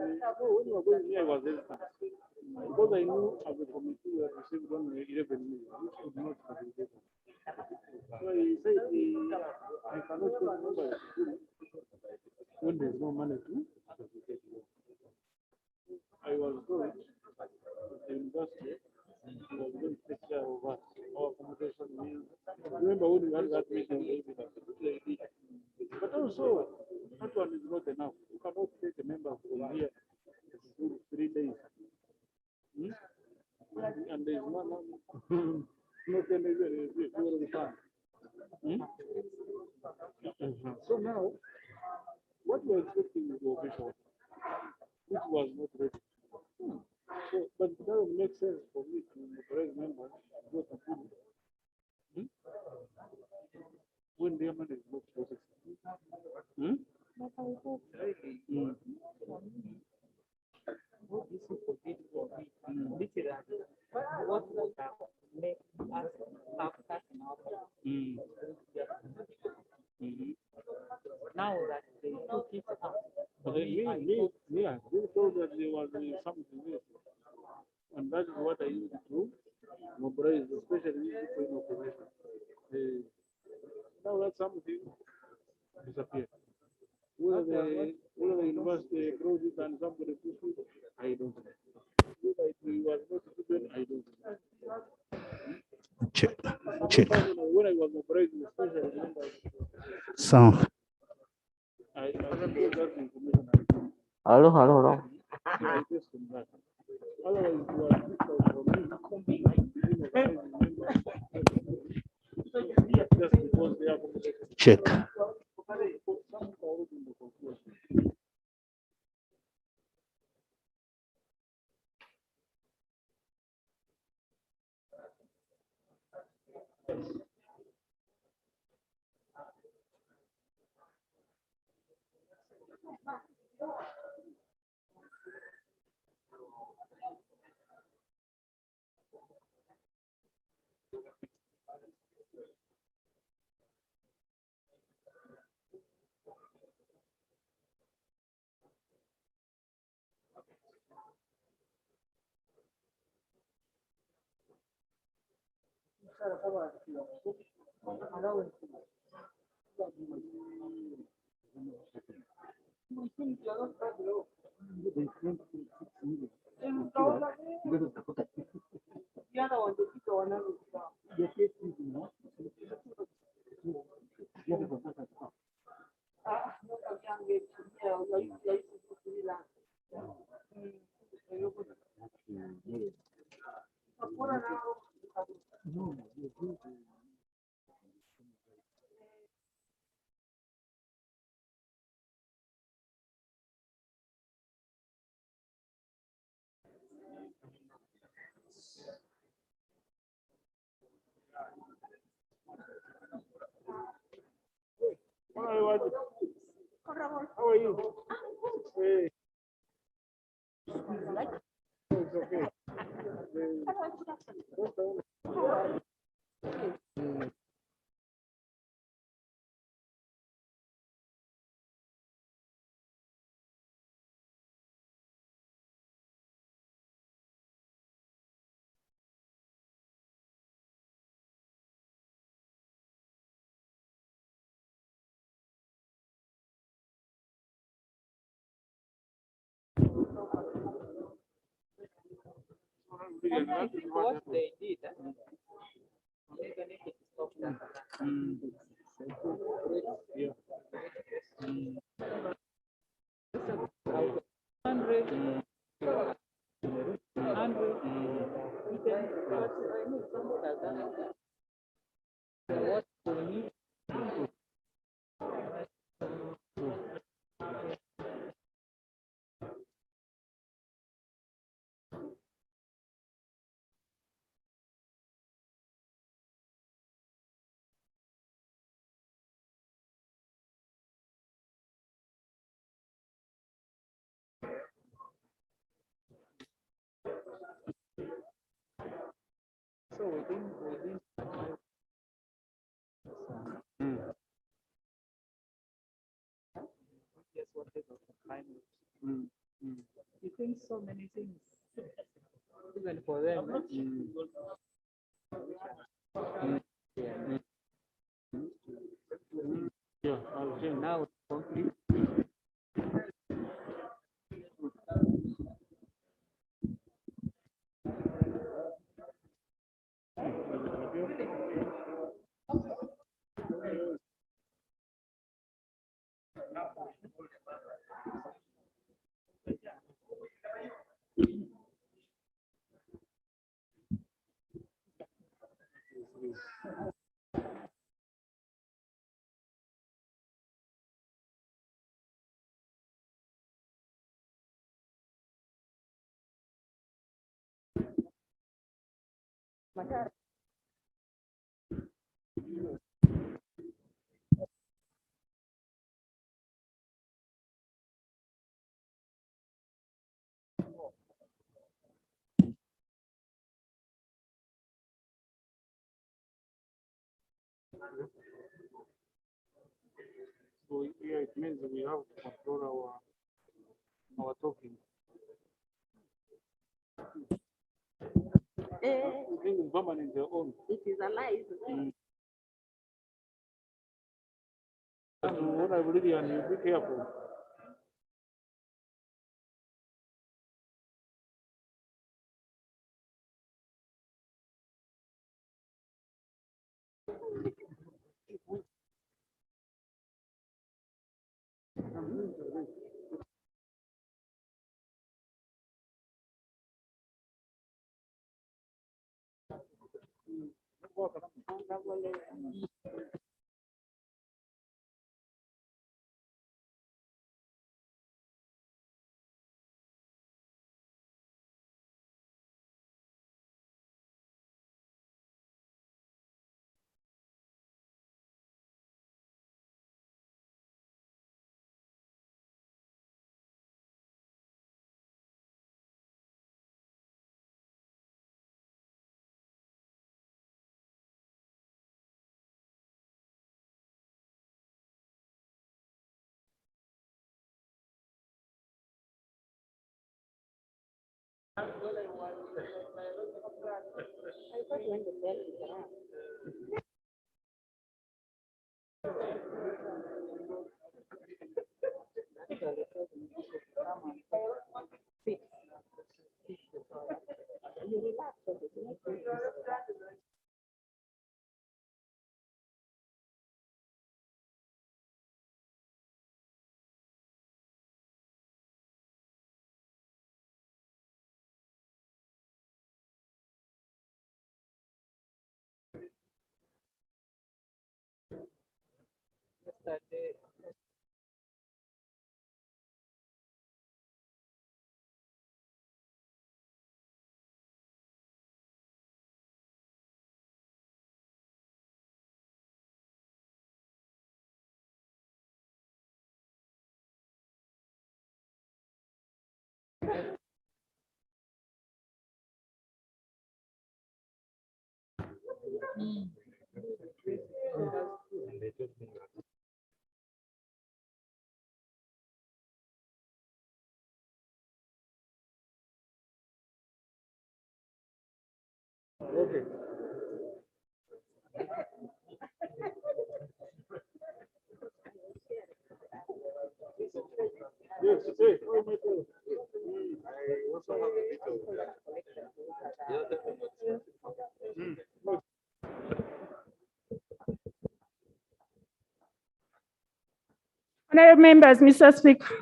when you were going here, I was hesitant. Because I knew as a committee we had received only 11 million, which could not facilitate us. So he said, I cannot put number when there's no money to facilitate it. I was told the university was going to take care of us, our accommodation means. Remember when we had that meeting, but also that one is not enough. You cannot take a member from here to 3 days. And there's not any fund. So now, what we're expecting is the official, which was not ready. So, but it doesn't make sense for me to authorize members to go to food when their money is not processed. What would make us stop cutting off? Now that they took it up. But they told that there was something else. And that is what I used to mobilize, especially for inoculation. Now that something disappeared. Whether the university closed it and somebody pushed it, I don't know. Whether it was not given, I don't know. Check. When I was operating, especially, Sound. I remember that information. Hello. I just from that. Otherwise, it was difficult for me. Just because they have Check. How are you? Hey. It's okay. I think what they did, even if it stopped that. Yeah. 100, you can, but I need somebody that does what we need. So within yes, what is the climate? He thinks so many things, even for them. Yeah, I'll say Now, complete. so. Yeah, it means that we have to control our talking. I think it's permanent their own. It is alive. So what I really and you be careful. Yesterday, Okay. Yes, hey, oh my God. I also have a bit of Honourable members, Mr. Speaker.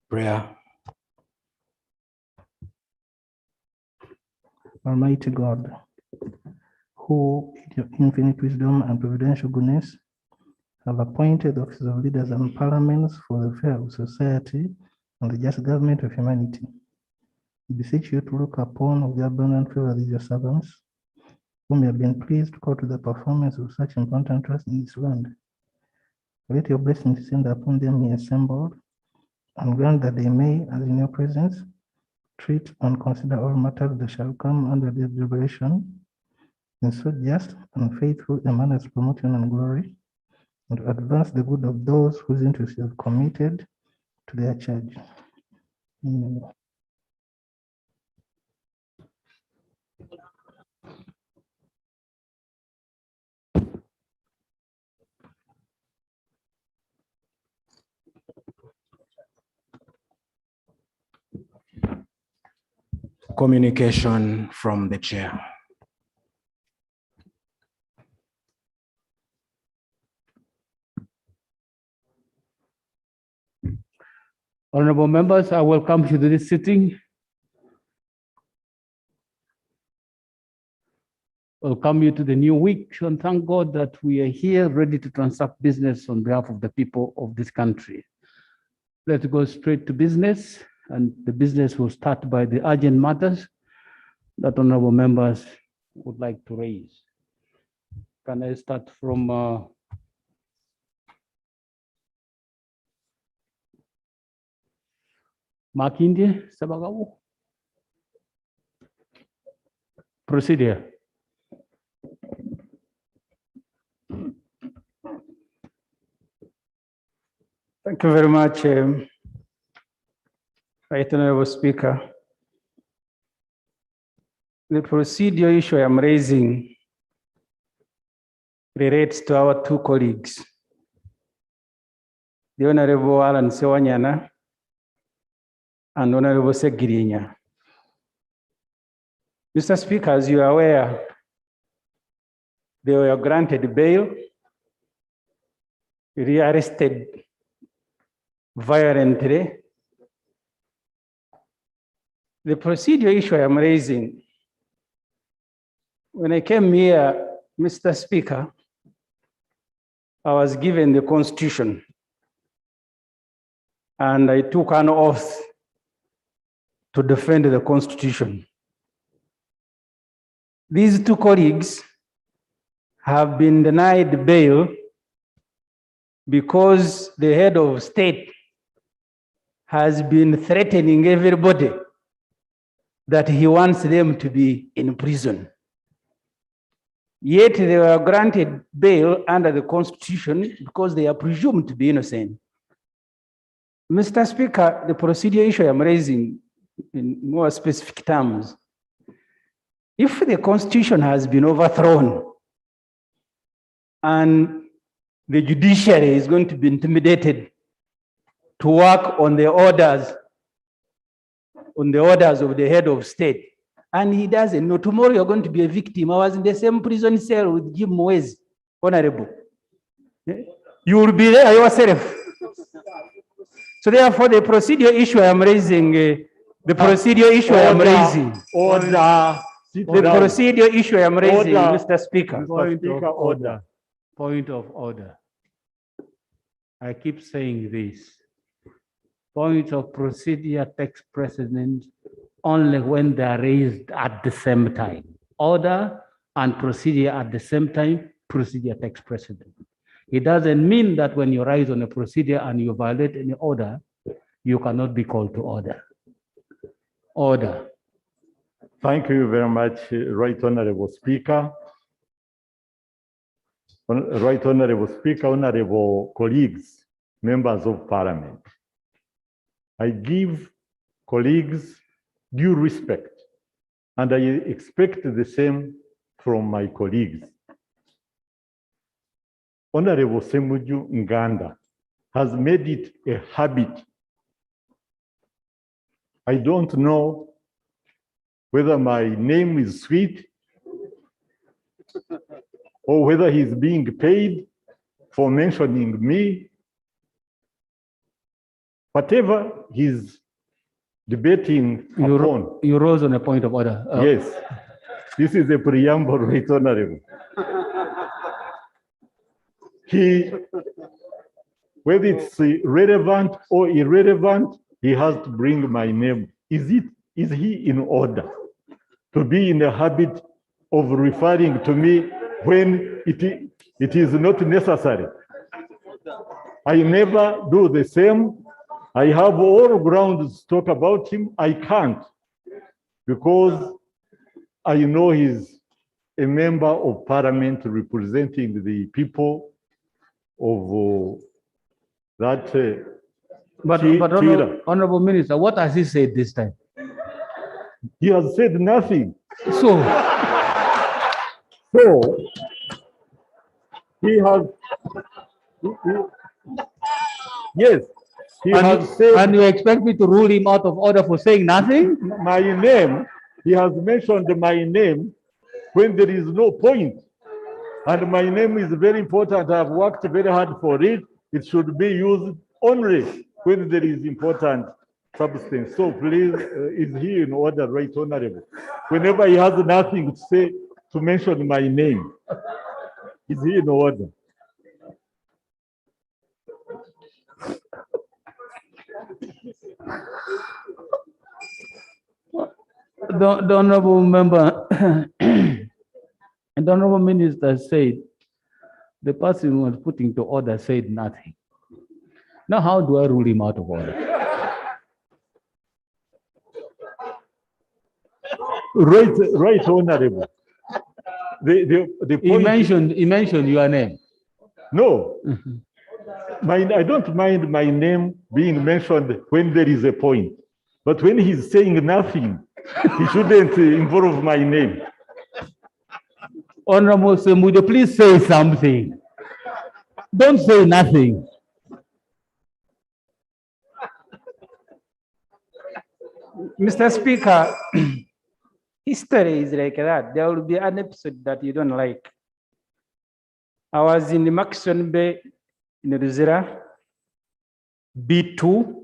Prayer. Almighty God, who in your infinite wisdom and providential goodness have appointed offices of leaders and parliaments for the welfare of society and the just government of humanity. we beseech you to look upon with the abundant favor of your servants, whom you have been pleased to call to the performance of such important trust in this land. Let your blessings descend upon them here assembled, and grant that they may, as in your presence, treat and consider all matters that shall come under their deliberation in so just and faithful a manner as promotion and glory, and to advance the good of those whose interests you have committed to their charge. Amen. Communication from the chair. Honorable members, I welcome you to this sitting. Welcome you to the new week, and thank God that we are here ready to transact business on behalf of the people of this country. Let's go straight to business, and the business will start by the urgent matters that honorable members would like to raise. Can I start from Makinde Sabagawu? Procedural. Thank you very much, Right Honorable Speaker. The procedure issue I'm raising relates to our two colleagues, the Honorable Alan Sewanyana and Honorable Segirinya. Mr. Speaker, as you are aware, they were granted bail, rearrested violently. The procedure issue I'm raising, when I came here, Mr. Speaker, I was given the Constitution and I took an oath to defend the Constitution. These two colleagues have been denied bail because the head of state has been threatening everybody that he wants them to be in prison. Yet they were granted bail under the Constitution because they are presumed to be innocent. Mr. Speaker, the procedure issue I'm raising in more specific terms, if the Constitution has been overthrown and the judiciary is going to be intimidated to work on the orders of the head of state, and he doesn't know, tomorrow you're going to be a victim. I was in the same prison cell with Jim Mwezi, Honorable. You will be there yourself. So therefore, the procedure issue I'm raising, the procedure issue I'm raising, Mr. Speaker. Point of order. I keep saying this. Point of procedure takes precedence only when they are raised at the same time. Order and procedure at the same time, procedure takes precedence. It doesn't mean that when you rise on a procedure and you violate any order, you cannot be called to order. Order. Thank you very much, Right Honorable Speaker. Right Honorable Speaker, honorable colleagues, members of Parliament. I give colleagues due respect, and I expect the same from my colleagues. Honorable Semuju Uganda has made it a habit. I don't know whether my name is sweet or whether he's being paid for mentioning me. Whatever he's debating upon. You rose on a point of order. Yes, this is a preamble, Right Honorable. Whether it's relevant or irrelevant, he has to bring my name. Is it is he in order to be in the habit of referring to me when it is not necessary? I never do the same. I have all grounds to talk about him. I can't because I know he's a member of parliament representing the people of that. But Honorable Minister, what has he said this time? He has said nothing. So He has. Yes, he has said. And you expect me to rule him out of order for saying nothing? My name. He has mentioned my name when there is no point. And my name is very important. I've worked very hard for it. It should be used only when there is important substance. So please, is he in order, right, Honorable? Whenever he has nothing to say, to mention my name, is he in order? The Honorable Member, the Honorable Minister said the person who was putting to order said nothing. Now, how do I rule him out of order? Right, Honorable. The point He mentioned your name. No. I don't mind my name being mentioned when there is a point. But when he's saying nothing, he shouldn't involve my name. Honorable Semude, please say something. Don't say nothing. Mr. Speaker, history is like that. There will be an episode that you don't like. I was in the Maxon Bay in Ruzira, B2.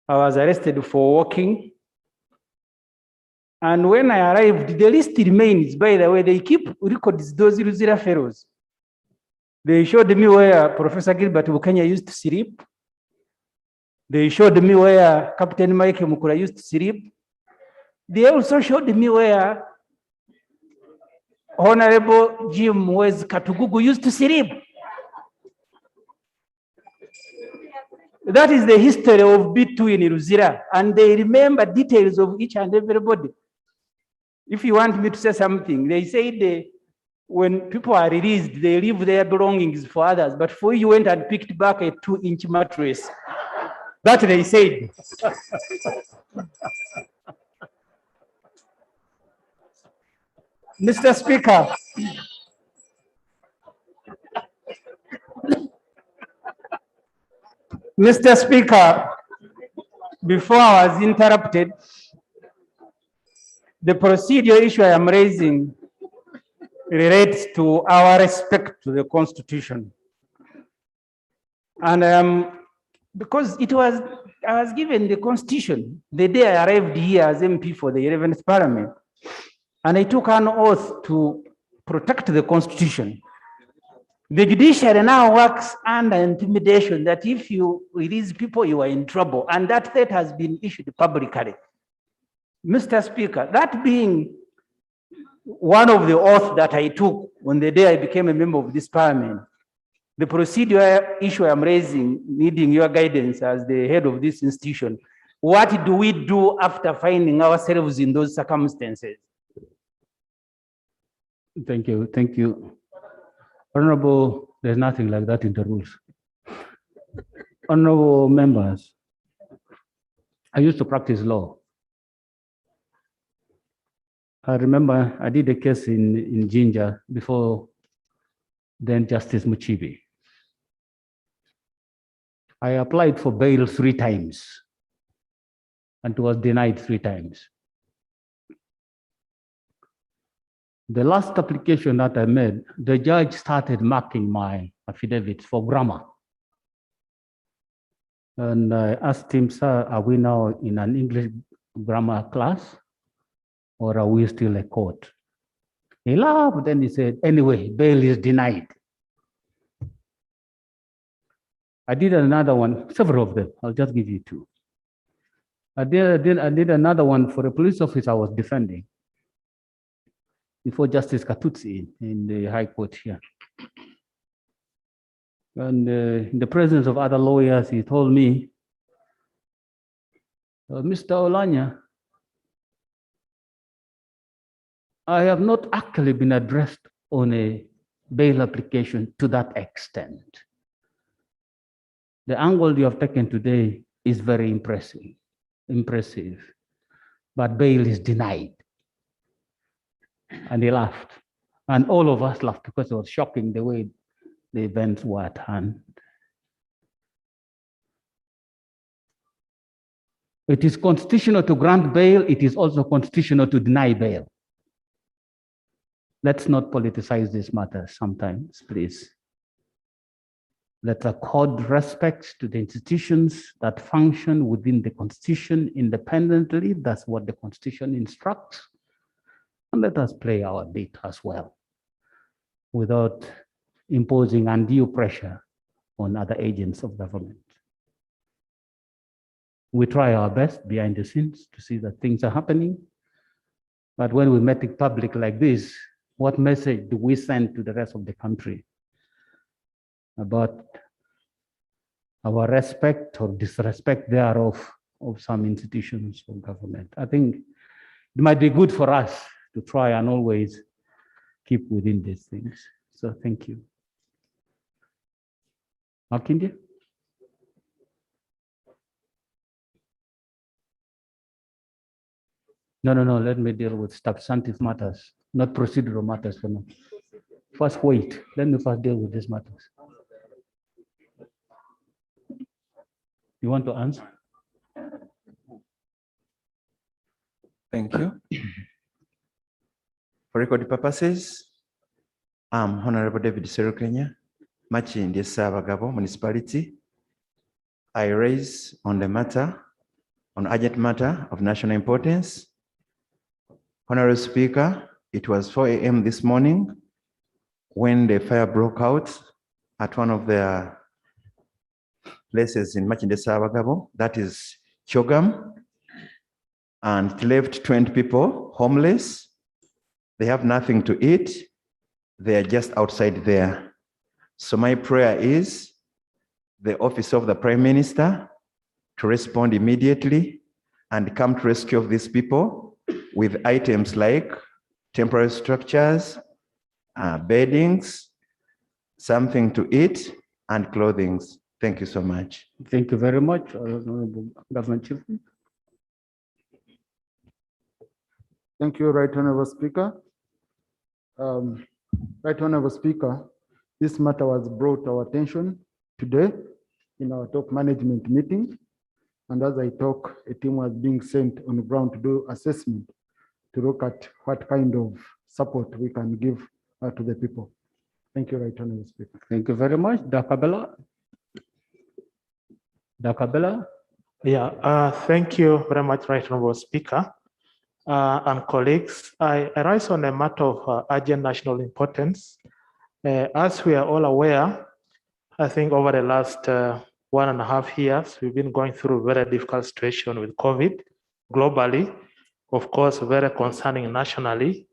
I was arrested for walking. And when I arrived, the list remains. By the way, they keep records those Ruzira fellows. They showed me where Professor Gilbert Bukenya used to sleep. They showed me where Captain Mike Mukura used to sleep. They also showed me where Honorable Jim Wes Katugugu used to sleep. That is the history of B2 in Ruzira, and they remember details of each and everybody. If you want me to say something, they say when people are released, they leave their belongings for others, but for you went and picked back a 2-inch mattress. That they said. Mr. Speaker, Mr. Speaker, before I was interrupted, the procedural issue I am raising relates to our respect to the Constitution. And because I was given the Constitution the day I arrived here as MP for the 11th Parliament, and I took an oath to protect the Constitution. The judiciary now works under intimidation that if you release people, you are in trouble, and that threat has been issued publicly. Mr. Speaker, that being one of the oaths that I took on the day I became a member of this Parliament, the procedural issue I'm raising, needing your guidance as the head of this institution, what do we do after finding ourselves in those circumstances? Thank you. Thank you. Honorable, there's nothing like that in the rules. Honorable members, I used to practice law. I remember I did a case in Jinja before then Justice Muchibi. I applied for bail 3 times and was denied 3 times. The last application that I made, the judge started marking my affidavits for grammar. And I asked him, sir, are we now in an English grammar class or are we still a court? He laughed, then he said, anyway, bail is denied. I did another one, several of them, I'll just give you 2. I did another one for a police officer I was defending before Justice Katutsi in the High Court here. And in the presence of other lawyers, he told me, Mr. Olanya, I have not actually been addressed on a bail application to that extent. The angle you have taken today is very impressive, but bail is denied. And he laughed. And all of us laughed because it was shocking the way the events were at hand. It is constitutional to grant bail. It is also constitutional to deny bail. Let's not politicize this matter sometimes, please. Let's accord respect to the institutions that function within the Constitution independently. That's what the Constitution instructs. And let us play our bit as well, without imposing undue pressure on other agents of government. We try our best behind the scenes to see that things are happening. But when we make it public like this, what message do we send to the rest of the country about our respect or disrespect thereof of some institutions of government? I think it might be good for us to try and always keep within these things. So thank you. Makinde? No, let me deal with substantive matters, not procedural matters for now. First, wait, let me first deal with these matters. You want to answer? Thank you. For record purposes, I'm Honorable David Serukenya, Machindi Savagabo Municipality. I raise on urgent matter of national importance. Honorable Speaker, it was 4 a.m. this morning when the fire broke out at one of the places in Machinde Savagabo, that is Chogam, and it left 20 people homeless. They have nothing to eat. They are just outside there. So my prayer is the office of the Prime Minister to respond immediately and come to rescue of these people with items like temporary structures, beddings, something to eat, and clothing. Thank you so much. Thank you very much, Honorable Government Chief. Thank you, Right Honorable Speaker. Right Honorable Speaker, this matter was brought to our attention today in our top management meeting. And as I talk, a team was being sent on the ground to do assessment to look at what kind of support we can give to the people. Thank you, Right Honorable Speaker. Thank you very much. Dakabela. Yeah, thank you very much, Right Honorable Speaker. And colleagues, I rise on a matter of urgent national importance. As we are all aware, I think over the last 1.5 years, we've been going through a very difficult situation with COVID globally, of course, very concerning nationally.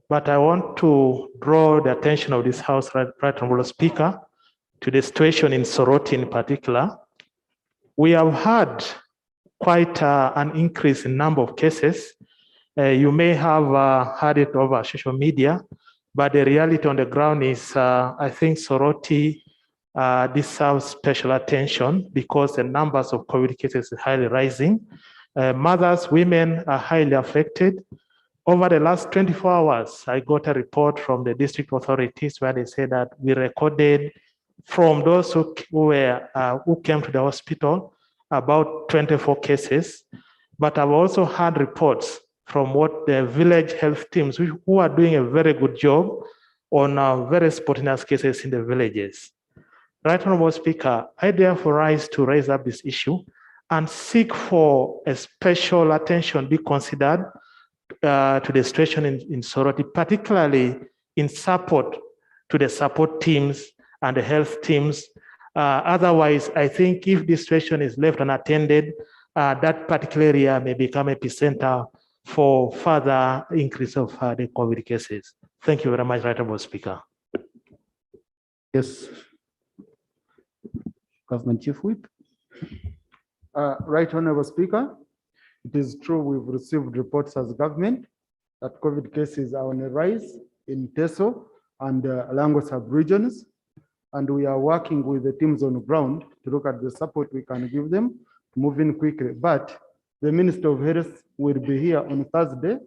But I want to draw the attention of this House, Right Honorable Speaker, to the situation in Soroti in particular. We have had quite an increase in number of cases. You may have heard it over social media, but the reality on the ground is, I think Soroti deserves special attention because the numbers of COVID cases is highly rising. Mothers, women are highly affected. Over the last 24 hours, I got a report from the district authorities where they say that we recorded from those who came to the hospital about 24 cases. But I've also had reports from what the village health teams who are doing a very good job on very spontaneous cases in the villages. Right Honorable Speaker, I therefore rise to raise up this issue and seek for a special attention be considered to the situation in Soroti, particularly in support to the support teams and the health teams. Otherwise, I think if this situation is left unattended, that particular area may become epicenter for further increase of the COVID cases. Thank you very much, Right Honourable Speaker. Yes. Government Chief Whip. Right Honourable Speaker, it is true we've received reports as government that COVID cases are on a rise in Teso and Lango sub-regions, and we are working with the teams on the ground to look at the support we can give them to move in quickly. But the Minister of Health will be here on Thursday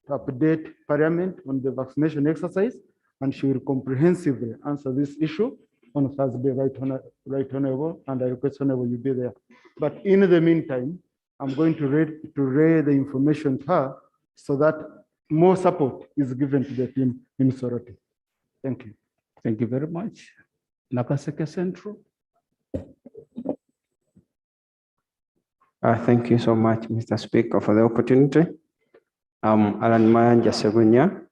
to update Parliament on the vaccination exercise, and she will comprehensively answer this issue on Thursday, Right Honourable, and I request Honourable you be there. But in the meantime, I'm going to relay the information to her so that more support is given to the team in Soroti. Thank you. Thank you very much. Nakaseke Central. Thank you so much, Mr. Speaker, for the opportunity. I'm Alan Mayanja Segunya,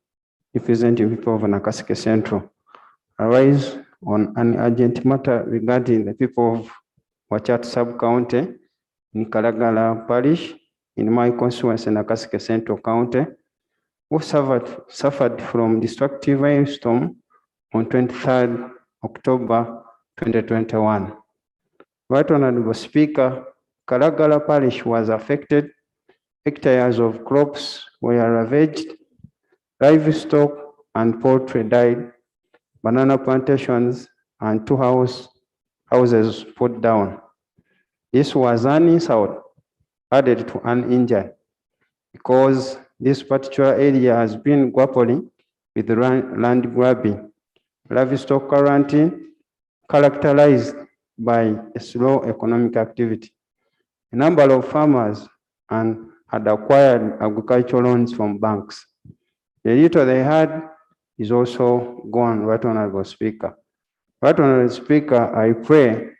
representing people of Nakaseke Central. I rise on an urgent matter regarding the people of Wachat sub-county in Kalagala parish in my constituency, Nakaseke Central County, who suffered from destructive rainstorm on 23rd October 2021. Right Honourable Speaker, Kalagala parish was affected. Hectares of crops were ravaged, livestock and poultry died, banana plantations and 2 houses put down. This was an insult added to an injury because this particular area has been grappling with land grabbing, livestock quarantine characterized by a slow economic activity. A number of farmers had acquired agricultural loans from banks. The little they had is also gone, Right Honourable Speaker. Right Honourable Speaker, I pray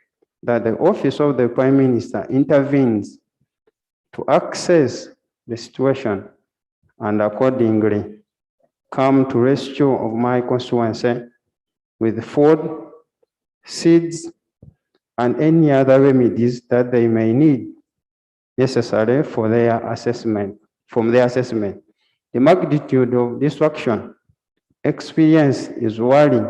that the office of the Prime Minister intervenes to assess the situation and accordingly come to rescue of my constituency with food, seeds, and any other remedies that they may need necessary for their assessment, The magnitude of destruction experience is worrying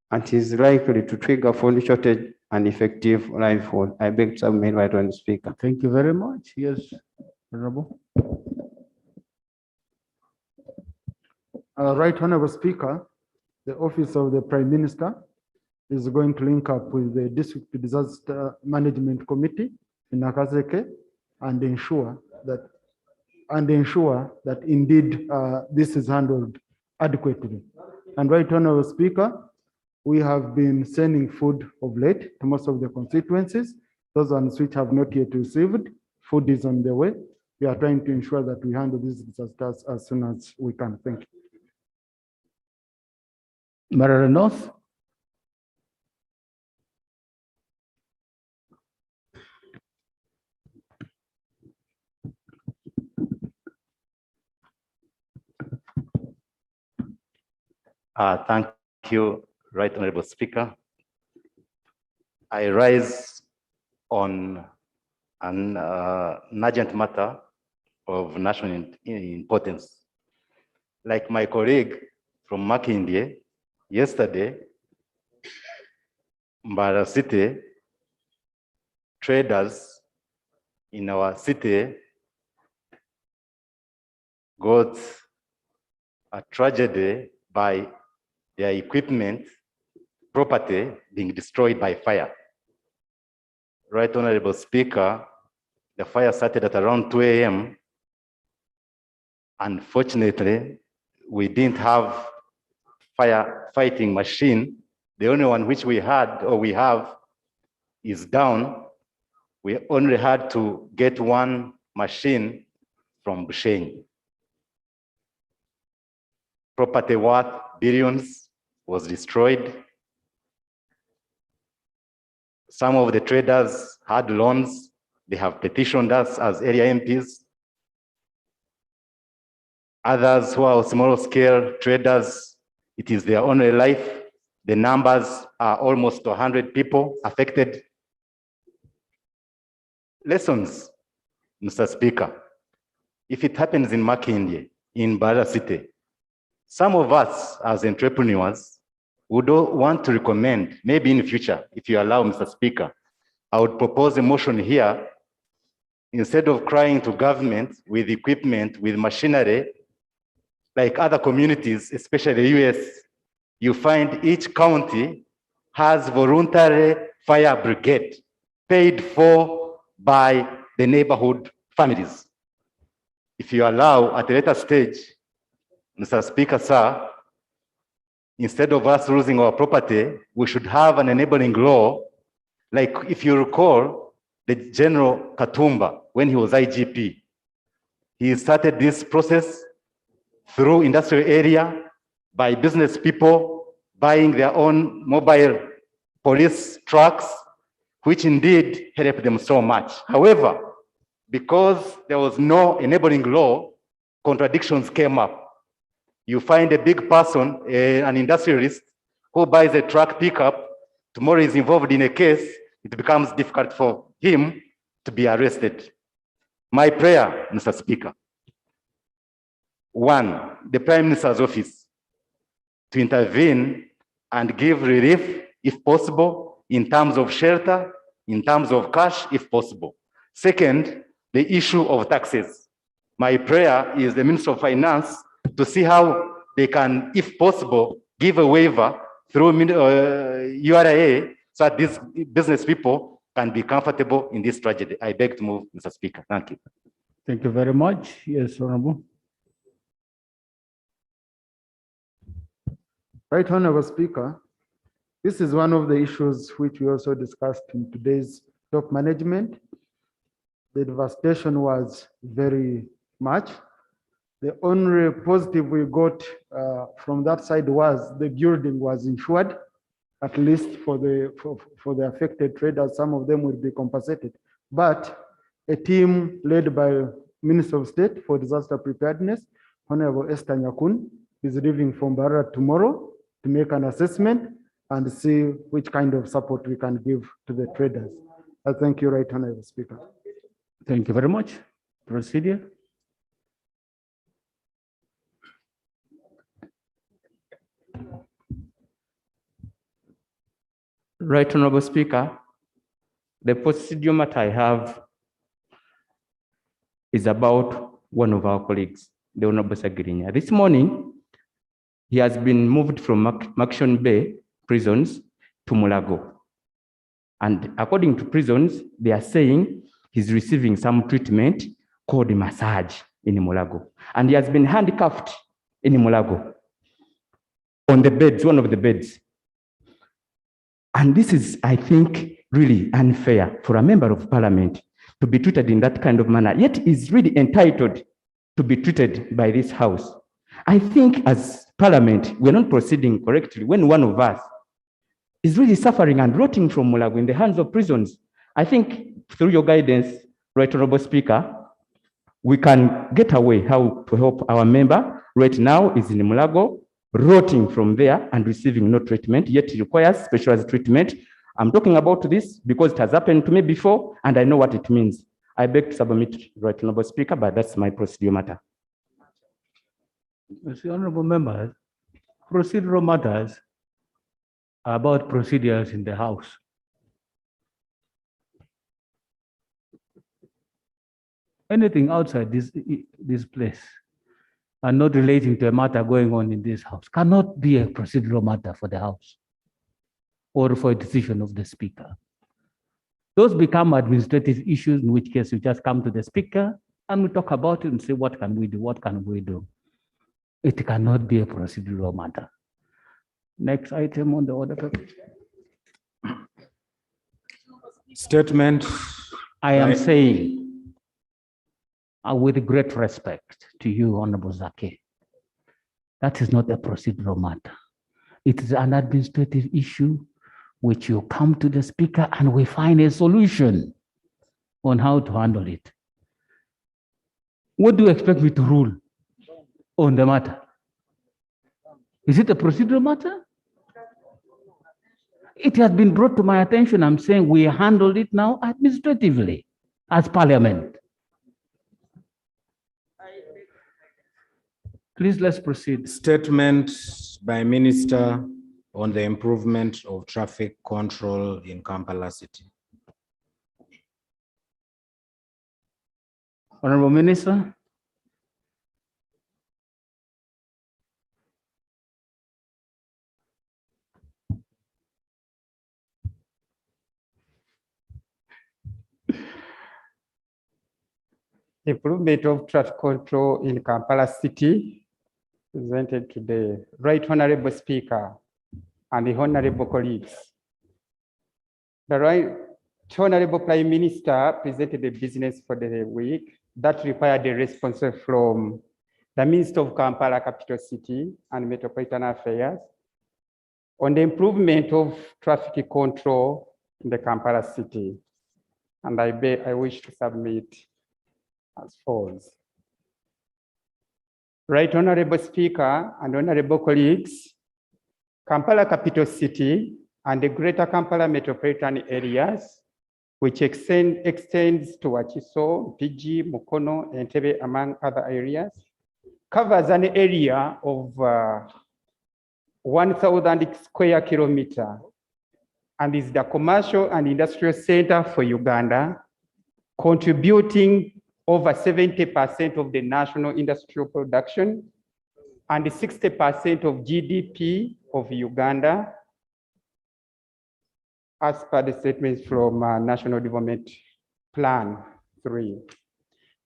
and is likely to trigger food shortage and effective livelihood. I beg to submit, Right Honourable Speaker. Thank you very much. Yes, Honourable. Right Honourable Speaker, the Office of the Prime Minister is going to link up with the District Disaster Management Committee in Nakaseke and ensure that indeed this is handled adequately. And Right Honourable Speaker, we have been sending food of late to most of the constituencies. Those ones which have not yet received, food is on the way. We are trying to ensure that we handle these disasters as soon as we can. Thank you. Marara North. Thank you, Right Honourable Speaker. I rise on an urgent matter of national importance. Like my colleague from Makindye, yesterday, Mbara City, traders in our city got a tragedy by their equipment, property being destroyed by fire. Right Honourable Speaker, the fire started at around 2 a.m. Unfortunately, we didn't have firefighting machine. The only one which we had or we have is down. We only had to get one machine from Bushenyi. Property worth billions was destroyed. Some of the traders had loans. They have petitioned us as area MPs. Others who are small scale traders, it is their only life. The numbers are almost 100 people affected. Lessons Mr. Speaker, if it happens in Makindye, in Bara City, some of us as entrepreneurs would want to recommend, maybe in the future, if you allow, Mr. Speaker, I would propose a motion here, instead of crying to government with equipment, with machinery, like other communities, especially the US, you find each county has voluntary fire brigade paid for by the neighborhood families. If you allow at a later stage, Mr. Speaker, sir, instead of us losing our property, we should have an enabling law. Like if you recall, the General Katumba, when he was IGP, he started this process through industrial area by business people buying their own mobile police trucks, which indeed helped them so much. However, because there was no enabling law, contradictions came up. You find a big person, an industrialist, who buys a truck pickup, tomorrow is involved in a case, it becomes difficult for him to be arrested. My prayer, Mr. Speaker, one, the Prime Minister's office to intervene and give relief, if possible, in terms of shelter, in terms of cash, if possible. Second, the issue of taxes. My prayer is the Minister of Finance to see how they can, if possible, give a waiver through URA so that these business people can be comfortable in this tragedy. I beg to move, Mr. Speaker. Thank you. Thank you very much. Yes, Honorable. Right, Honorable Speaker, this is one of the issues which we also discussed in today's top management. The devastation was very much. The only positive we got from that side was the building was insured, at least for the affected traders. Some of them will be compensated. But a team led by Minister of State for Disaster Preparedness, Honorable Esther Nyakun, is leaving from Barra tomorrow to make an assessment and see which kind of support we can give to the traders. I thank you, Right Honorable Speaker. Thank you very much. Procedure. Right Honorable Speaker, the procedural matter I have is about one of our colleagues, the Honorable Sagirinya. This morning, he has been moved from Maction Bay prisons to Mulago. And according to prisons, they are saying he's receiving some treatment called massage in Mulago. And he has been handcuffed in Mulago on the beds, one of the beds. And this is, I think, really unfair for a member of parliament to be treated in that kind of manner, yet is really entitled to be treated by this house. I think as parliament, we're not proceeding correctly when one of us is really suffering and rotting from Mulago in the hands of prisons. I think through your guidance, Right Honorable Speaker, we can get away how to help our member. Right now is in Mulago, rotting from there and receiving no treatment, yet it requires specialized treatment. I'm talking about this because it has happened to me before and I know what it means. I beg to submit, Right Honorable Speaker, but that's my procedure matter. Honorable members, procedural matters are about procedures in the House. Anything outside this place and not relating to a matter going on in this House cannot be a procedural matter for the House or for a decision of the Speaker. Those become administrative issues, in which case you just come to the Speaker and we talk about it and say, what can we do? What can we do? It cannot be a procedural matter. Next item on the order. Statement. I am saying, with great respect to you, Honorable Zake, that is not a procedural matter. It is an administrative issue which you come to the Speaker and we find a solution on how to handle it. What do you expect me to rule on the matter? Is it a procedural matter? It has been brought to my attention. I'm saying we handled it now administratively as Parliament. Please, let's proceed. Statement by Minister on the improvement of traffic control in Kampala City. Honorable Minister. Improvement of traffic control in Kampala City, presented to the Right Honorable Speaker and the Honorable colleagues. The Right Honorable Prime Minister presented the business for the week that required a response from the Minister of Kampala Capital City and Metropolitan Affairs on the improvement of traffic control in the Kampala City. And I wish to submit as follows. Right Honorable Speaker and Honorable colleagues, Kampala Capital City and the Greater Kampala metropolitan areas, which extends to Wakiso, Mpigi, Mukono, Entebbe, among other areas, covers an area of 1,000 square kilometers and is the commercial and industrial center for Uganda, contributing over 70% of the national industrial production and 60% of GDP of Uganda, as per the statements from National Development Plan 3.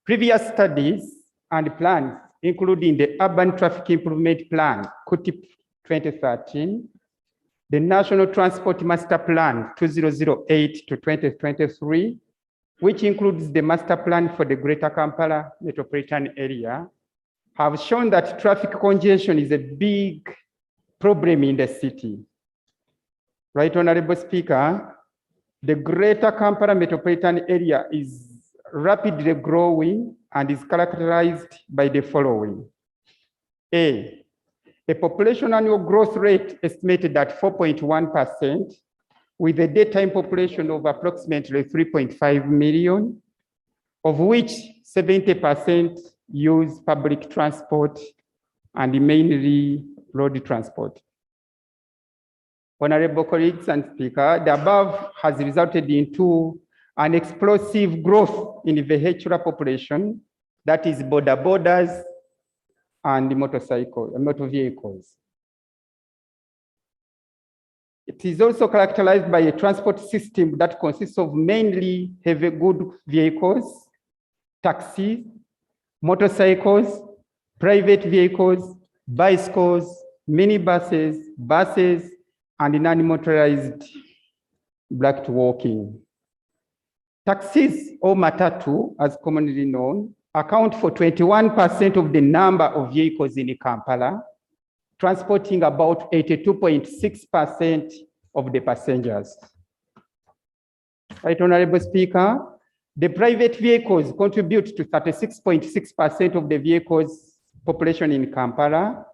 Previous studies and plans, including the Urban Traffic Improvement Plan, CUTIP 2013, the National Transport Master Plan 2008 to 2023, which includes the master plan for the Greater Kampala metropolitan area, have shown that traffic congestion is a big problem in the city. Right Honorable Speaker, the Greater Kampala metropolitan area is rapidly growing and is characterized by the following. A population annual growth rate estimated at 4.1%, with a daytime population of approximately 3.5 million, of which 70% use public transport and mainly road transport. Honorable colleagues and Speaker, the above has resulted into an explosive growth in the vehicular population, that is borders and motor vehicles. It is also characterized by a transport system that consists of mainly heavy goods vehicles, taxis, motorcycles, private vehicles, bicycles, minibuses, buses, and non-motorized black walking. Taxis, or matatu, as commonly known, account for 21% of the number of vehicles in Kampala, transporting about 82.6% of the passengers. Right Honorable Speaker, the private vehicles contribute to 36.6% of the vehicles population in Kampala,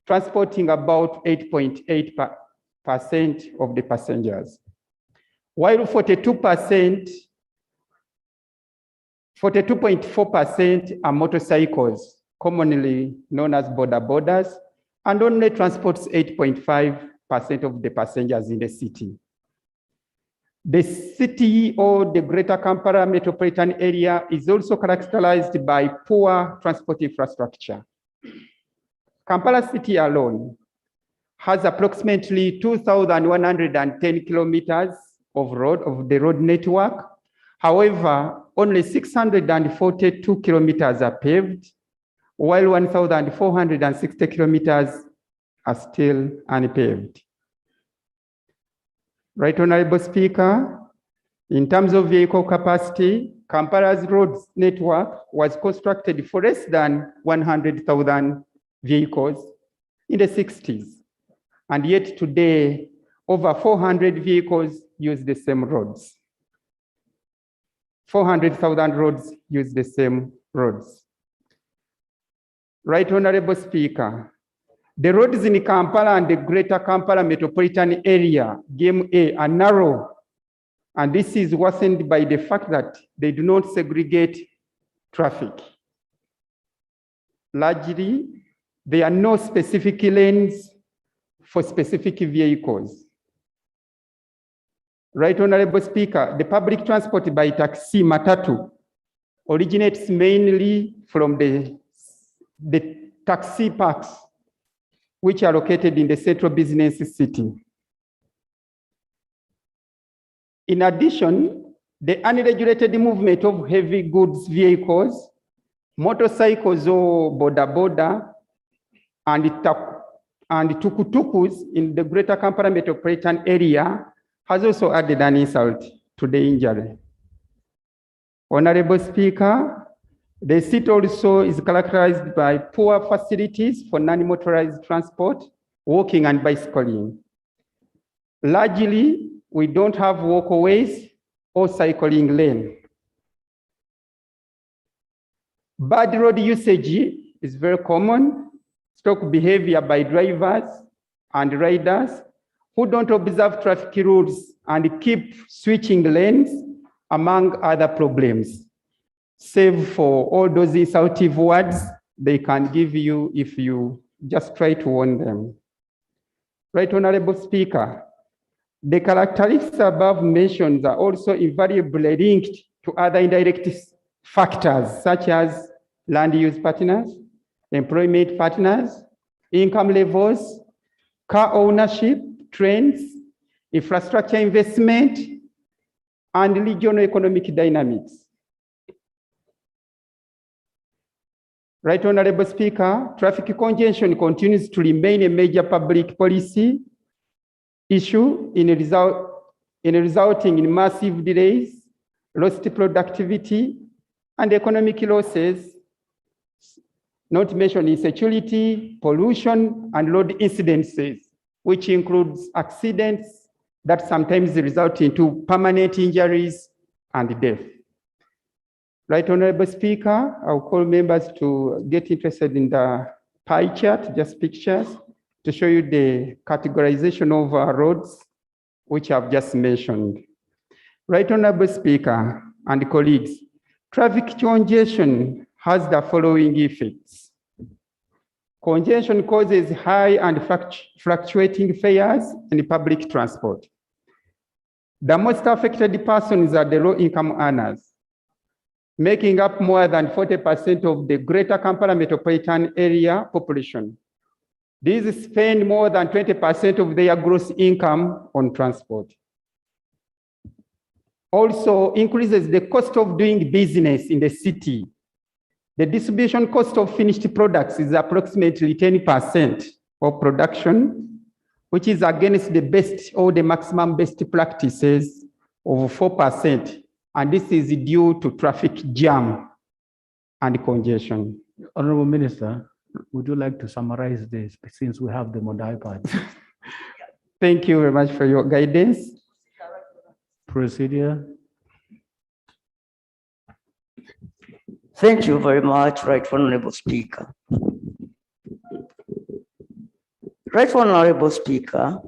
transporting about 8.8% of the passengers. While 42.4% are motorcycles, commonly known as borders, and only transports 8.5% of the passengers in the city. The city, or the Greater Kampala metropolitan area, is also characterized by poor transport infrastructure. Kampala city alone has approximately 2,110 kilometers of the road network. However, only 642 kilometers are paved, while 1,460 kilometers are still unpaved. Right Honorable Speaker, in terms of vehicle capacity, Kampala's roads network was constructed for less than 100,000 vehicles in the 60s. And yet today, over 400 vehicles use the same roads. 400,000 roads use the same roads. Right Honorable Speaker, the roads in Kampala and the Greater Kampala metropolitan area, Game A, are narrow, and this is worsened by the fact that they do not segregate traffic. Largely, There are no specific lanes for specific vehicles. Right Honorable Speaker, the public transport by taxi matatu originates mainly from the taxi parks, which are located in the central business city. In addition, the unregulated movement of heavy goods vehicles, motorcycles or boda and tukutukus in the greater Kampala metropolitan area has also added an insult to the injury. Honorable Speaker, the city also is characterized by poor facilities for non-motorized transport, walking and bicycling. Largely, we don't have walkways or cycling lane. Bad road usage is very common. Stock behavior by drivers and riders who don't observe traffic rules and keep switching lanes, among other problems. Save for all those insultive words they can give you if you just try to warn them. Right, Honorable Speaker, the characteristics above mentioned are also invariably linked to other indirect factors such as land use partners, employment partners, income levels, car ownership, trends, infrastructure investment, and regional economic dynamics. Right, Honorable Speaker, traffic congestion continues to remain a major public policy issue in resulting in massive delays, lost productivity, and economic losses, not to mention insecurity, pollution, and road incidences, which includes accidents that sometimes result into permanent injuries and death. Right, Honorable Speaker, I'll call members to get interested in the pie chart, just pictures, to show you the categorization of roads, which I've just mentioned. Right, Honorable Speaker and colleagues, traffic congestion has the following effects. Congestion causes high and fluctuating fares in public transport. The most affected persons are the low-income earners, making up more than 40% of the greater Kampala metropolitan area population. These spend more than 20% of their gross income on transport. Also increases the cost of doing business in the city. The distribution cost of finished products is approximately 10% of production, which is against the best or the maximum best practices of 4%. And this is due to traffic jam and congestion. Honorable Minister, would you like to summarize this since we have them on the iPad? Thank you very much for your guidance. Procedure. Thank you very much, Right Honorable Speaker. Right Honorable Speaker,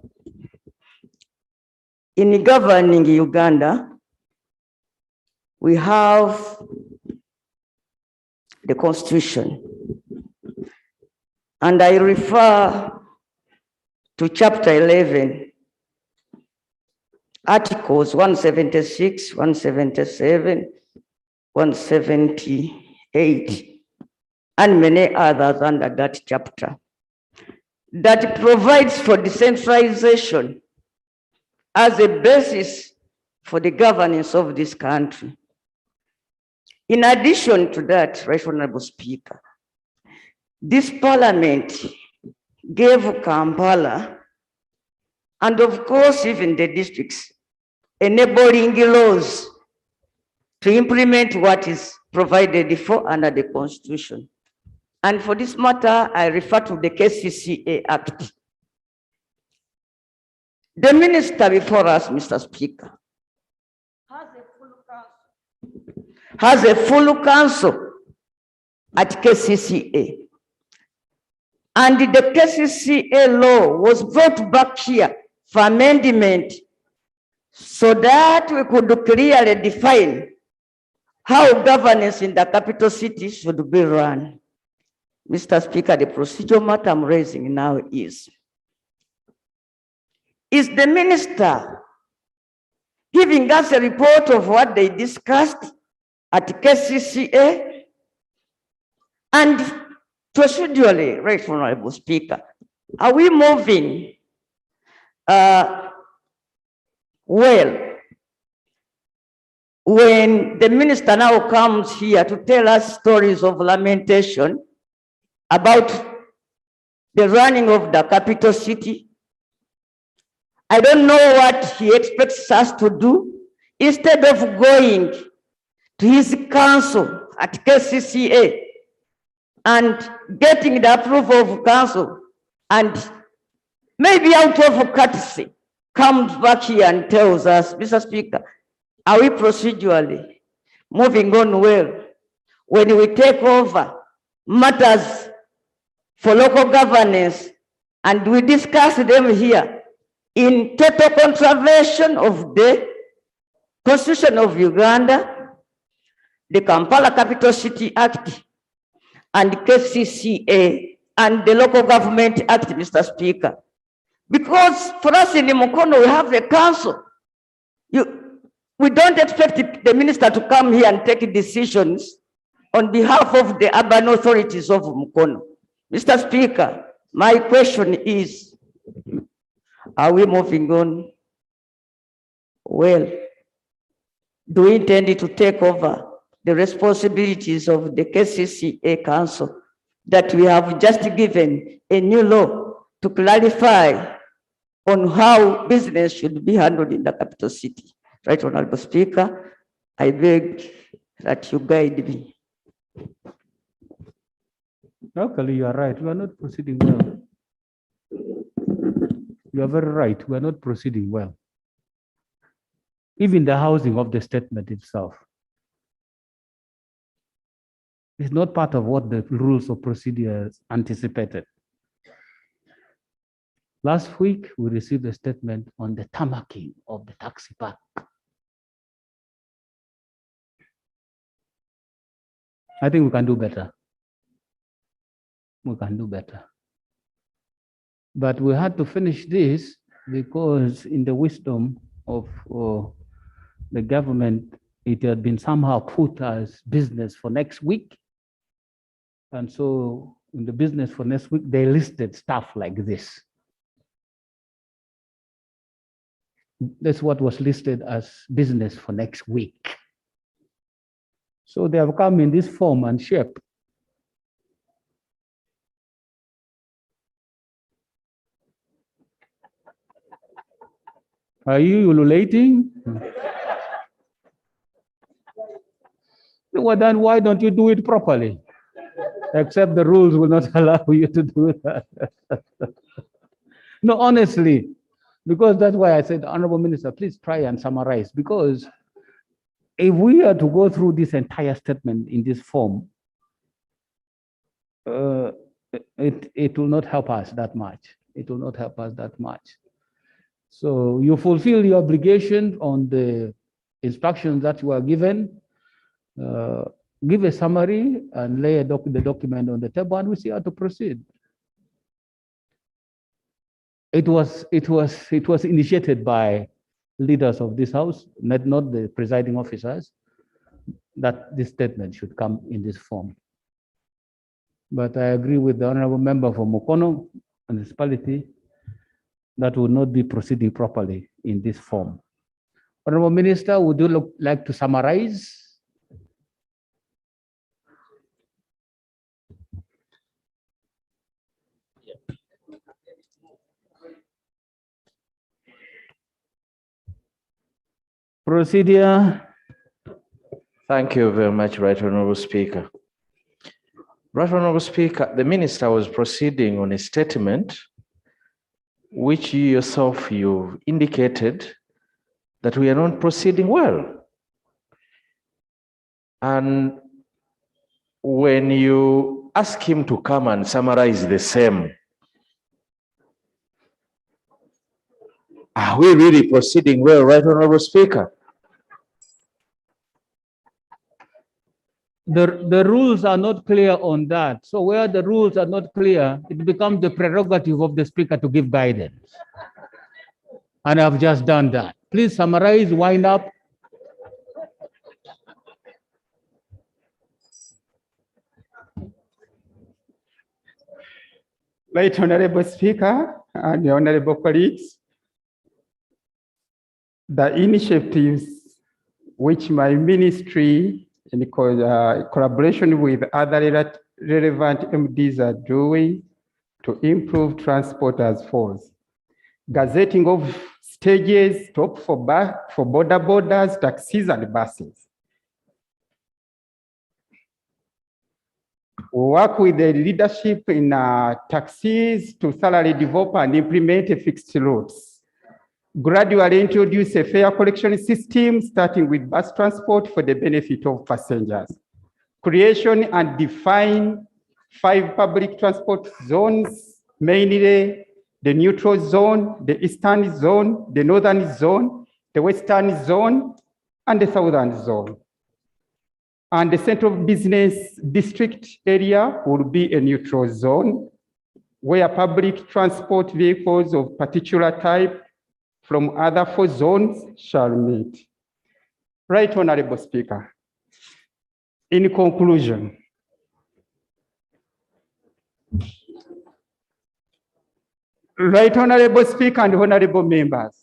in governing Uganda, we have the Constitution, and I refer to Chapter 11, Articles 176, 177, 178, and many others under that chapter, that provides for decentralization as a basis for the governance of this country. In addition to that, Right Honorable Speaker, this parliament gave Kampala, and of course even the districts, enabling laws to implement what is provided for under the Constitution. And for this matter, I refer to the KCCA Act. The minister before us, Mr. Speaker, has a full council at KCCA. And the KCCA law was brought back here for amendment so that we could clearly define how governance in the capital city should be run. Mr. Speaker, the procedural matter I'm raising now is the minister giving us a report of what they discussed at KCCA? And procedurally, Right Honorable Speaker, are we moving well when the minister now comes here to tell us stories of lamentation about the running of the capital city? I don't know what he expects us to do. Instead of going to his council at KCCA and getting the approval of council, and maybe out of courtesy, comes back here and tells us, Mr. Speaker, are we procedurally moving on well when we take over matters for local governance and we discuss them here in total contravention of the Constitution of Uganda, the Kampala Capital City Act, and KCCA, and the Local Government Act, Mr. Speaker? Because for us in Mukono, we have a council. We don't expect the minister to come here and take decisions on behalf of the urban authorities of Mukono. Mr. Speaker, my question is, are we moving on well? Do we intend to take over the responsibilities of the KCCA Council that we have just given a new law to clarify on how business should be handled in the capital city? Right Honorable Speaker, I beg that you guide me. Locally, you are right. We are not proceeding well. You are very right. We are not proceeding well. Even the housing of the statement itself is not part of what the rules of procedure anticipated. Last week, we received a statement on the tarmacking of the taxi park. I think we can do better. We can do better. But we had to finish this because in the wisdom of the government, it had been somehow put as business for next week. And so in the business for next week, they listed stuff like this. That's what was listed as business for next week. So they have come in this form and shape. Are you ululating? Well, then why don't you do it properly? Except the rules will not allow you to do that. No, honestly, because that's why I said, Honorable Minister, please try and summarize, because if we are to go through this entire statement in this form, it will not help us that much. It will not help us that much. So you fulfill your obligation on the instructions that you are given, give a summary and lay the document on the table, and we see how to proceed. It was initiated by leaders of this house, not the presiding officers, that this statement should come in this form. But I agree with the honorable member from Mukono municipality that would not be proceeding properly in this form. Honorable Minister, would you like to summarize? Procedure. Thank you very much, Right Honorable Speaker. Right Honorable Speaker, the Minister was proceeding on a statement which you yourself, you indicated that we are not proceeding well. And when you ask him to come and summarize the same, are we really proceeding well, Right Honorable Speaker? The rules are not clear on that. So where the rules are not clear, it becomes the prerogative of the speaker to give guidance. And I've just done that. Please summarize, wind up. Right, Honorable Speaker and Honorable colleagues, the initiatives which my ministry in collaboration with other relevant MDs are doing to improve transport as follows. Gazetting of stages, stop for border borders, taxis and buses. We work with the leadership in taxis to thoroughly develop and implement fixed routes. Gradually introduce a fare collection system, starting with bus transport for the benefit of passengers. Creation and define 5 public transport zones, mainly the neutral zone, the eastern zone, the northern zone, the western zone, and the southern zone. And the central business district area will be a neutral zone where public transport vehicles of particular type from other 4 zones shall meet. Right, Honorable Speaker. In conclusion, Right, Honorable Speaker and Honorable members,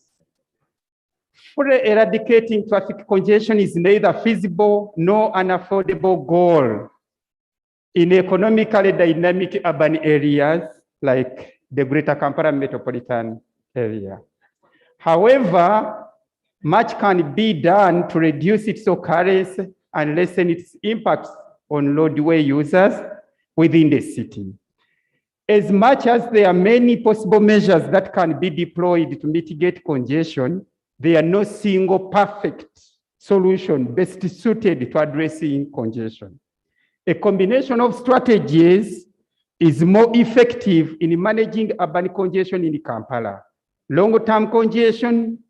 fully eradicating traffic congestion is neither feasible nor an affordable goal in economically dynamic urban areas like the Greater Kampala metropolitan area. However, much can be done to reduce its occurrence and lessen its impacts on roadway users within the city. As much as there are many possible measures that can be deployed to mitigate congestion, there are no single perfect solution best suited to addressing congestion. A combination of strategies is more effective in managing urban congestion in Kampala. Long-term congestion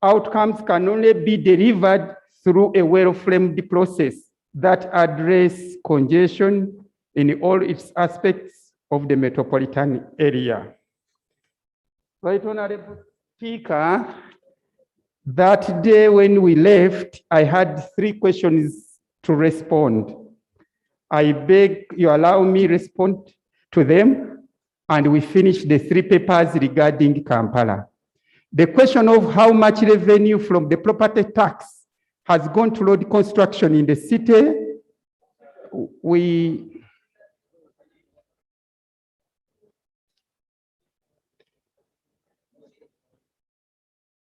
outcomes can only be delivered through a well-framed process that address congestion in all its aspects of the metropolitan area. Right, Honorable Speaker, that day when we left, I had 3 questions to respond. I beg you allow me respond to them, and we finished the 3 papers regarding Kampala. The question of how much revenue from the property tax has gone to road construction in the city,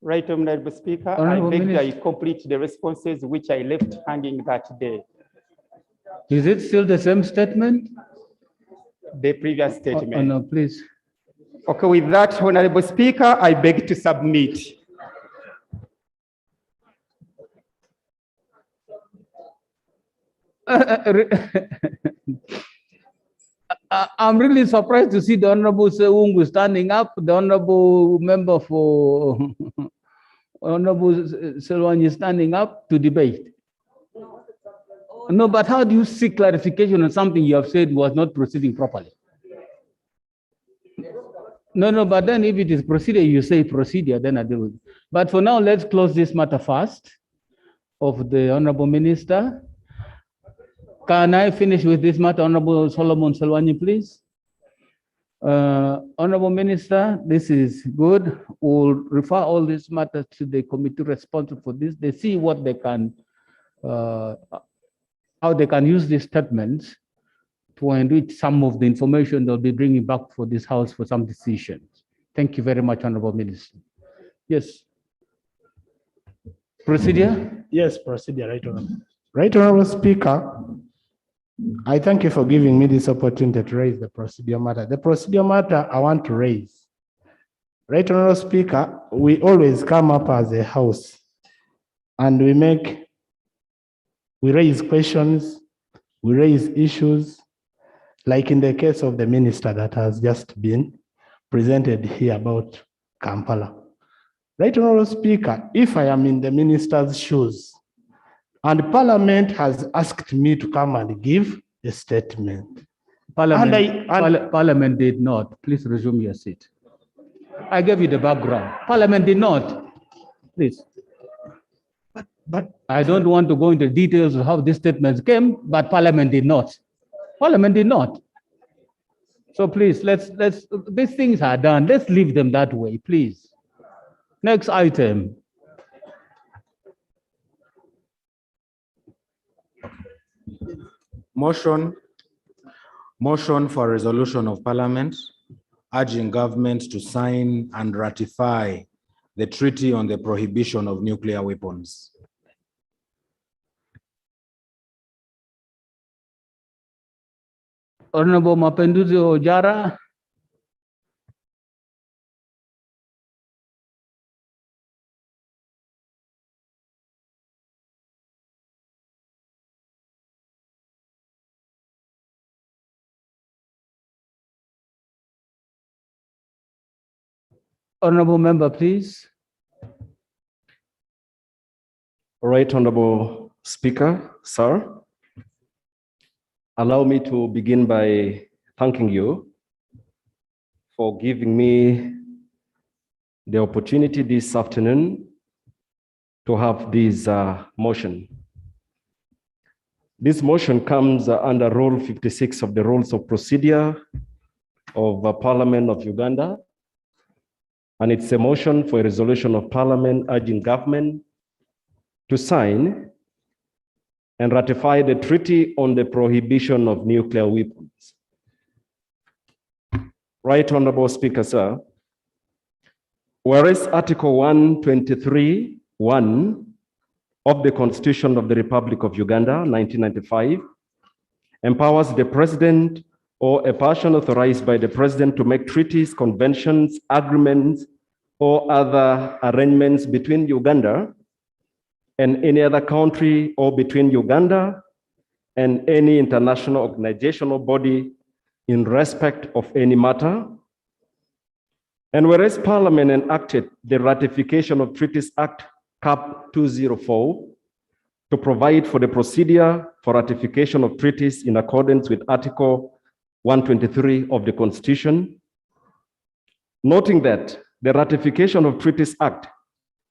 Right, Honorable Speaker, I beg that you complete the responses which I left hanging that day. Is it still the same statement? The previous statement. Oh, no, please. Okay, with that, Honorable Speaker, I beg to submit. I'm really surprised to see the Honorable Seungu standing up, the Honorable Member for Honorable Selwanyi standing up to debate. No, but how do you seek clarification on something you have said was not proceeding properly? No, but then if it is procedure, you say procedure, then I deal with it. But for now, let's close this matter first of the Honorable Minister. Can I finish with this matter, Honorable Solomon Selwanyi, please? Honorable Minister, this is good. We'll refer all these matters to the committee responsible for this. They see what they can, how they can use these statements to enrich some of the information they'll be bringing back for this House for some decisions. Thank you very much, Honorable Minister. Yes. Procedure? Yes, procedure, Right Honorable. Right Honorable Speaker, I thank you for giving me this opportunity to raise the procedure matter. The procedure matter I want to raise. Right Honorable Speaker, we always come up as a house and we raise questions, we raise issues, like in the case of the minister that has just been presented here about Kampala. Right Honorable Speaker, if I am in the minister's shoes, And Parliament has asked me to come and give a statement. Parliament did not. Please resume your seat. I gave you the background. Parliament did not. Please. But I don't want to go into details of how these statements came, but Parliament did not. Parliament did not. So please, these things are done. Let's leave them that way, please. Next item. Motion for a resolution of Parliament urging government to sign and ratify the Treaty on the Prohibition of Nuclear Weapons. Honorable Mapenduzi Ojara. Honorable member, please. Right, Honorable Speaker, sir. Allow me to begin by thanking you for giving me the opportunity this afternoon to have this motion. This motion comes under Rule 56 of the Rules of Procedure of Parliament of Uganda, and it's a motion for a resolution of Parliament urging government to sign and ratify the Treaty on the Prohibition of Nuclear Weapons. Right, Honorable Speaker, sir. Whereas Article 123(1) of the Constitution of the Republic of Uganda, 1995, empowers the President or a person authorized by the President to make treaties, conventions, agreements, or other arrangements between Uganda and any other country, or between Uganda and any international organizational body in respect of any matter. And whereas Parliament enacted the Ratification of Treaties Act Cap 204 to provide for the procedure for ratification of treaties in accordance with Article 123 of the Constitution, noting that the Ratification of Treaties Act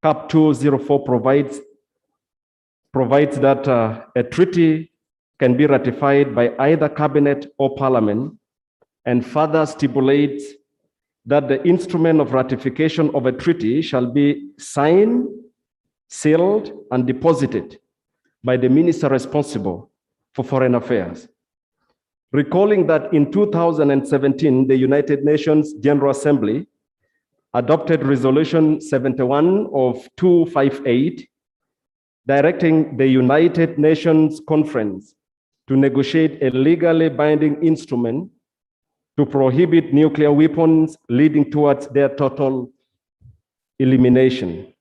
Cap 204 provides that a treaty can be ratified by either cabinet or parliament, and further stipulates that the instrument of ratification of a treaty shall be signed, sealed, and deposited by the minister responsible for foreign affairs. Recalling that in 2017, the United Nations General Assembly adopted Resolution 71 of 258, directing the United Nations Conference to negotiate a legally binding instrument to prohibit nuclear weapons, leading towards their total elimination.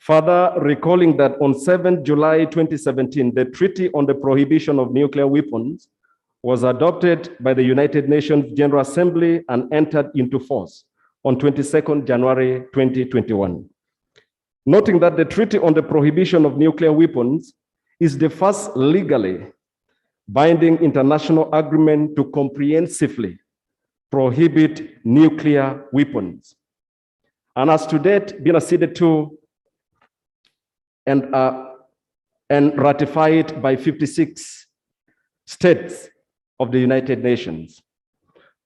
Further, recalling that on 7 July 2017, the Treaty on the Prohibition of Nuclear Weapons was adopted by the United Nations General Assembly and entered into force on 22nd January 2021. Noting that the Treaty on the Prohibition of Nuclear Weapons is the first legally binding international agreement to comprehensively prohibit nuclear weapons, and has to date been acceded to and ratified by 56 states of the United Nations.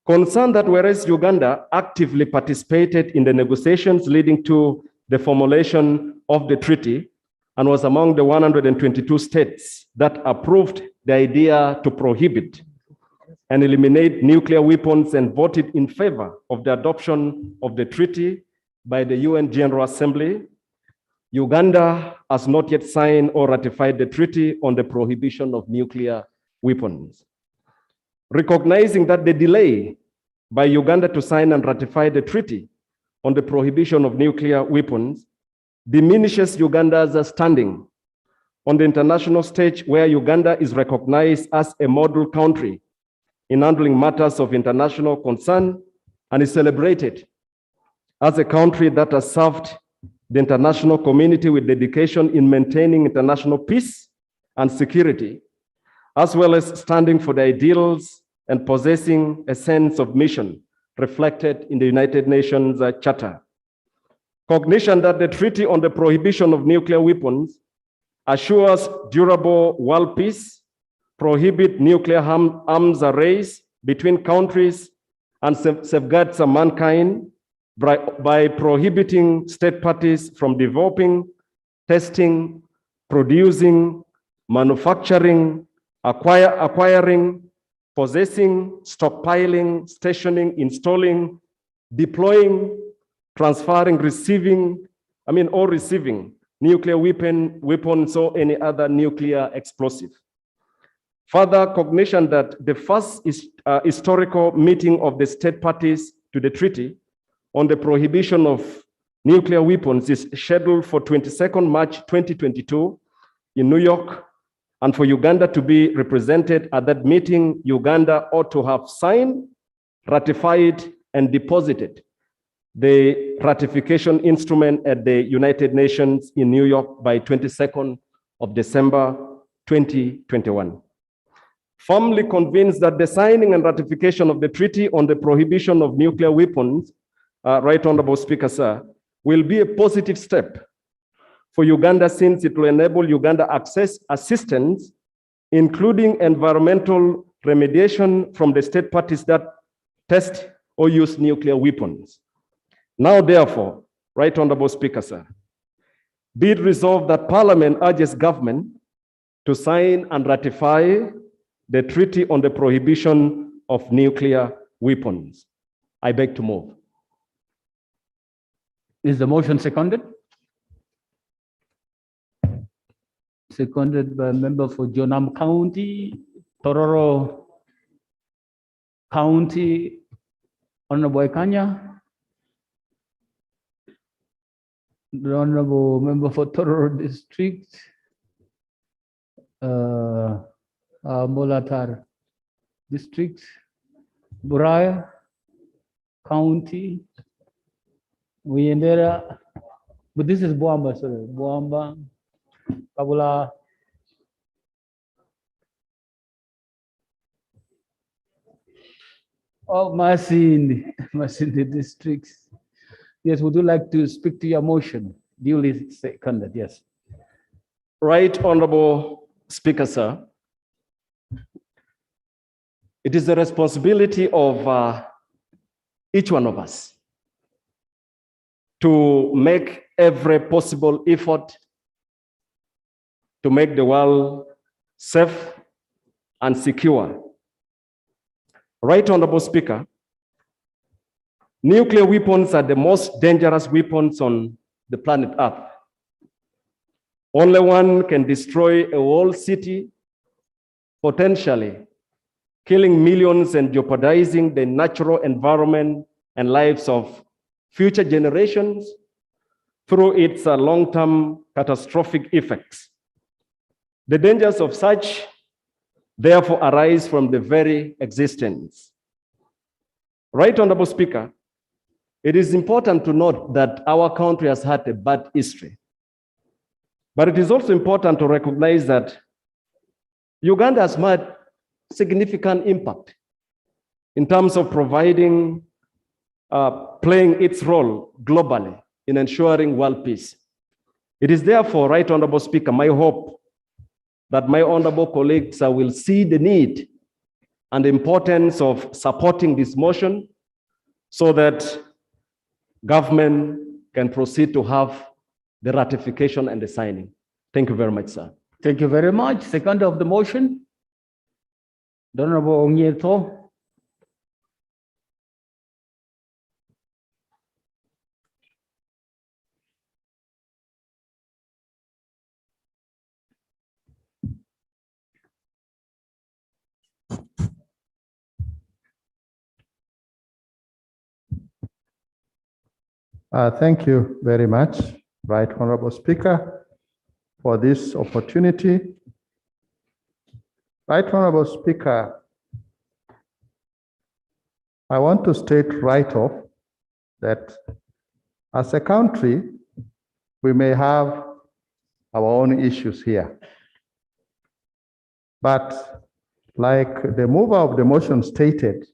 Concerned that whereas Uganda actively participated in the negotiations leading to the formulation of the treaty and was among the 122 states that approved the idea to prohibit and eliminate nuclear weapons and voted in favor of the adoption of the treaty by the UN General Assembly, Uganda has not yet signed or ratified the Treaty on the Prohibition of Nuclear Weapons. Recognizing that the delay by Uganda to sign and ratify the Treaty on the Prohibition of Nuclear Weapons diminishes Uganda's standing on the international stage, where Uganda is recognized as a model country in handling matters of international concern and is celebrated as a country that has served the international community with dedication in maintaining international peace and security, as well as standing for the ideals and possessing a sense of mission reflected in the United Nations Charter. Cognition that the Treaty on the Prohibition of Nuclear Weapons assures durable world peace, prohibit nuclear arms race between countries, and safeguards mankind by prohibiting state parties from developing, testing, producing, manufacturing, acquiring, possessing, stockpiling, stationing, installing, deploying, transferring, receiving nuclear weapons or any other nuclear explosive. Further, cognition that the first historical meeting of the state parties to the treaty on the prohibition of nuclear weapons is scheduled for 22nd March 2022 in New York, and for Uganda to be represented at that meeting, Uganda ought to have signed, ratified, and deposited the ratification instrument at the United Nations in New York by 22nd of December 2021. Firmly convinced that the signing and ratification of the Treaty on the Prohibition of Nuclear Weapons, Right Honorable Speaker, sir, will be a positive step for Uganda, since it will enable Uganda access assistance, including environmental remediation from the state parties that test or use nuclear weapons. Now, therefore, Right Honorable Speaker, sir, be it resolved that Parliament urges government to sign and ratify the Treaty on the Prohibition of Nuclear Weapons. I beg to move. Is the motion seconded? Seconded by a member for Jonam County, Tororo County, Honorable Kanya. The Honorable Member for Tororo District, Molatar District, Buraya County, Muyendera, but this is Boamba, sorry, Boamba, Kabula, Masindi districts. Yes, would you like to speak to your motion? Duly seconded, yes. Right Honorable Speaker, sir, it is the responsibility of each one of us to make every possible effort to make the world safe and secure. Right Honorable Speaker, nuclear weapons are the most dangerous weapons on the planet Earth. Only one can destroy a whole city, potentially killing millions and jeopardizing the natural environment and lives of future generations through its long-term catastrophic effects. The dangers of such, therefore, arise from the very existence. Right Honorable Speaker, it is important to note that our country has had a bad history. But it is also important to recognize that Uganda has made significant impact in terms of providing, playing its role globally in ensuring world peace. It is therefore, Right Honorable Speaker, my hope that my honorable colleagues will see the need and the importance of supporting this motion so that government can proceed to have the ratification and the signing. Thank you very much, sir. Thank you very much. Second of the motion, the Honorable Ongieto. Thank you very much, Right Honorable Speaker, for this opportunity. Right Honorable Speaker, I want to state right off that as a country, we may have our own issues here. But like the mover of the motion stated,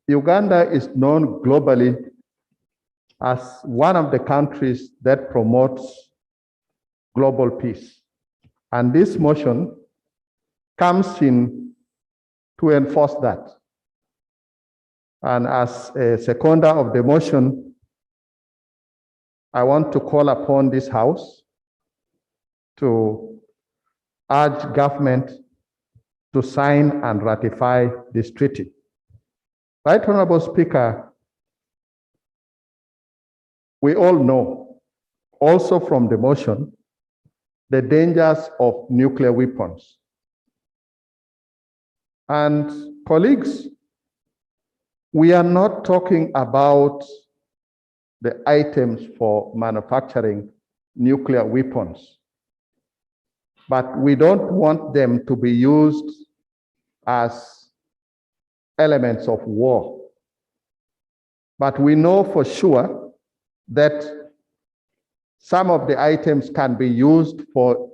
Uganda is known globally as one of the countries that promotes global peace. And this motion comes in to enforce that. And as a seconder of the motion, I want to call upon this House to urge government to sign and ratify this treaty. Right, Honorable Speaker, we all know, also from the motion, the dangers of nuclear weapons. And colleagues, we are not talking about the items for manufacturing nuclear weapons, but we don't want them to be used as elements of war. But we know for sure that some of the items can be used for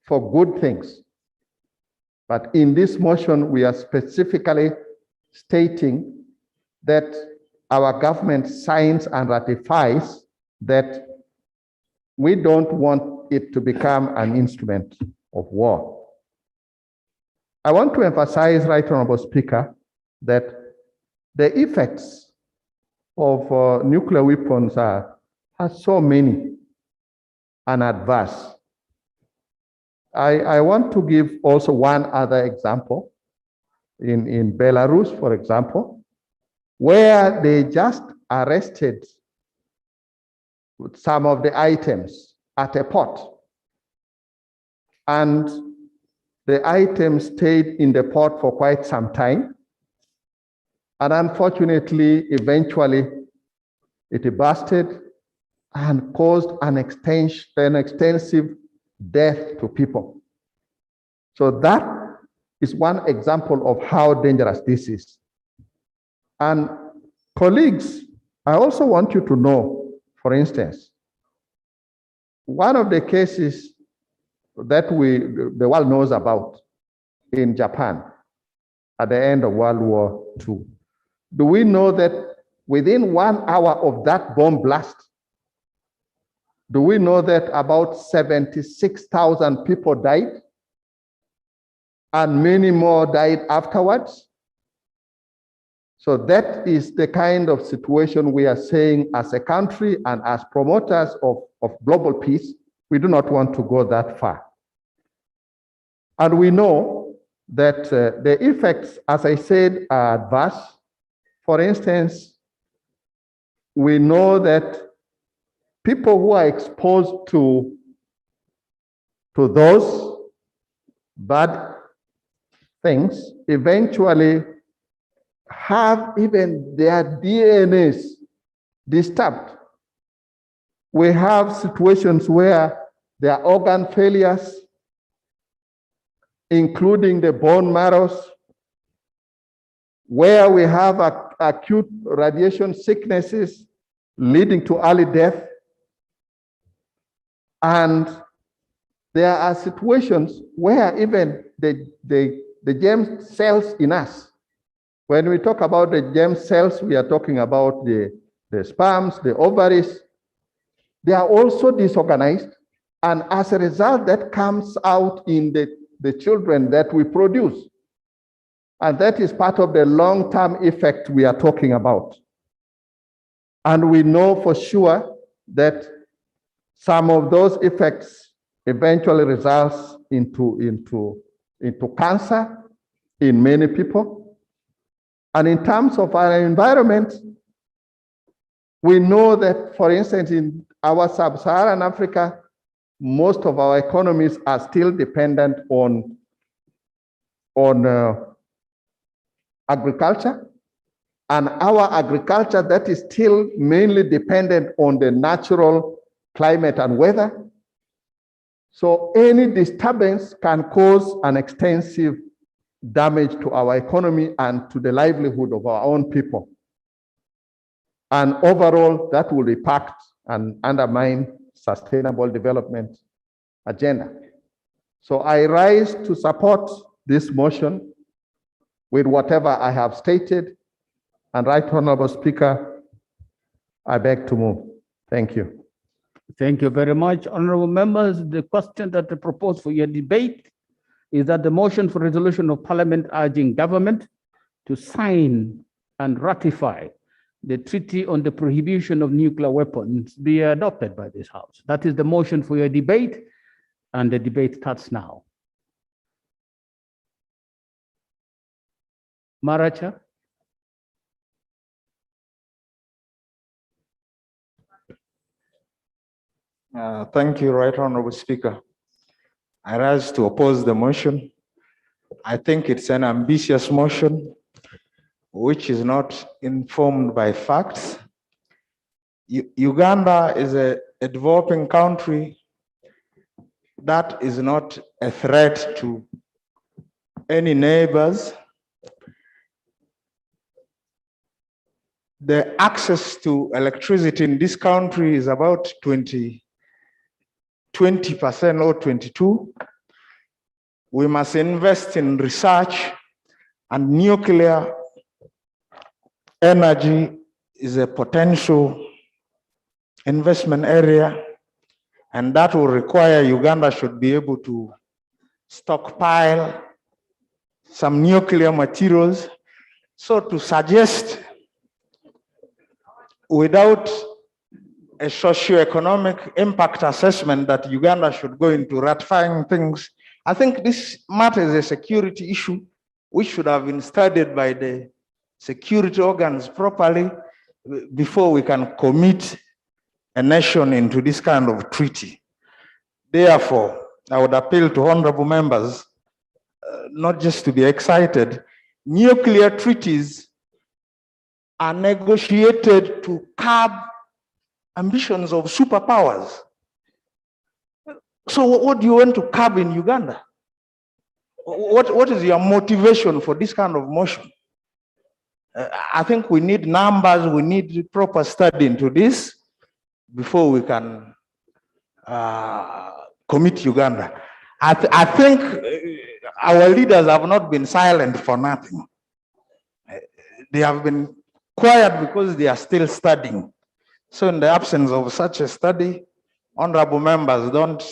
good things. But in this motion, we are specifically stating that our government signs and ratifies that we don't want it to become an instrument of war. I want to emphasize, Right Honorable Speaker, that the effects of nuclear weapons are so many and adverse. I want to give also one other example in Belarus, for example, where they just arrested some of the items at a port. And the items stayed in the port for quite some time. And unfortunately, eventually, it busted and caused an extensive death to people. So that is one example of how dangerous this is. And colleagues, I also want you to know, for instance, one of the cases that the world knows about in Japan at the end of World War II. Do we know that within 1 hour of that bomb blast, do we know that about 76,000 people died and many more died afterwards? So that is the kind of situation we are saying as a country and as promoters of global peace, we do not want to go that far. And we know that the effects, as I said, are adverse. For instance, we know that people who are exposed to those bad things eventually have even their DNAs disturbed. We have situations where there are organ failures, including the bone marrows, where we have acute radiation sicknesses leading to early death. And there are situations where even the germ cells in us, when we talk about the germ cells, we are talking about the sperms, the ovaries, they are also disorganized. And as a result, that comes out in the children that we produce. And that is part of the long-term effect we are talking about. And we know for sure that some of those effects eventually results into cancer in many people. And in terms of our environment, we know that, for instance, in our sub-Saharan Africa, most of our economies are still dependent on agriculture, and our agriculture that is still mainly dependent on the natural climate and weather. So any disturbance can cause an extensive damage to our economy and to the livelihood of our own people. And overall, that will impact and undermine sustainable development agenda. So I rise to support this motion with whatever I have stated. And Right Honorable Speaker, I beg to move. Thank you. Thank you very much. Honorable members, the question that I propose for your debate is that the motion for resolution of Parliament urging government to sign and ratify the Treaty on the Prohibition of Nuclear Weapons be adopted by this House. That is the motion for your debate, and the debate starts now. Maracha? Thank you, Right Honorable Speaker. I rise to oppose the motion. I think it's an ambitious motion which is not informed by facts. Uganda is a developing country that is not a threat to any neighbors. The access to electricity in this country is about 20% or 22%. We must invest in research, and nuclear energy is a potential investment area, and that will require Uganda should be able to stockpile some nuclear materials. So to suggest without a socio-economic impact assessment that Uganda should go into ratifying things, I think this matter is a security issue which should have been studied by the security organs properly before we can commit a nation into this kind of treaty. Therefore, I would appeal to honorable members not just to be excited. Nuclear treaties are negotiated to curb ambitions of superpowers. So what do you want to curb in Uganda? What is your motivation for this kind of motion? I think we need numbers, we need proper study into this before we can commit Uganda. I think our leaders have not been silent for nothing. They have been quiet because they are still studying. So in the absence of such a study, honorable members, don't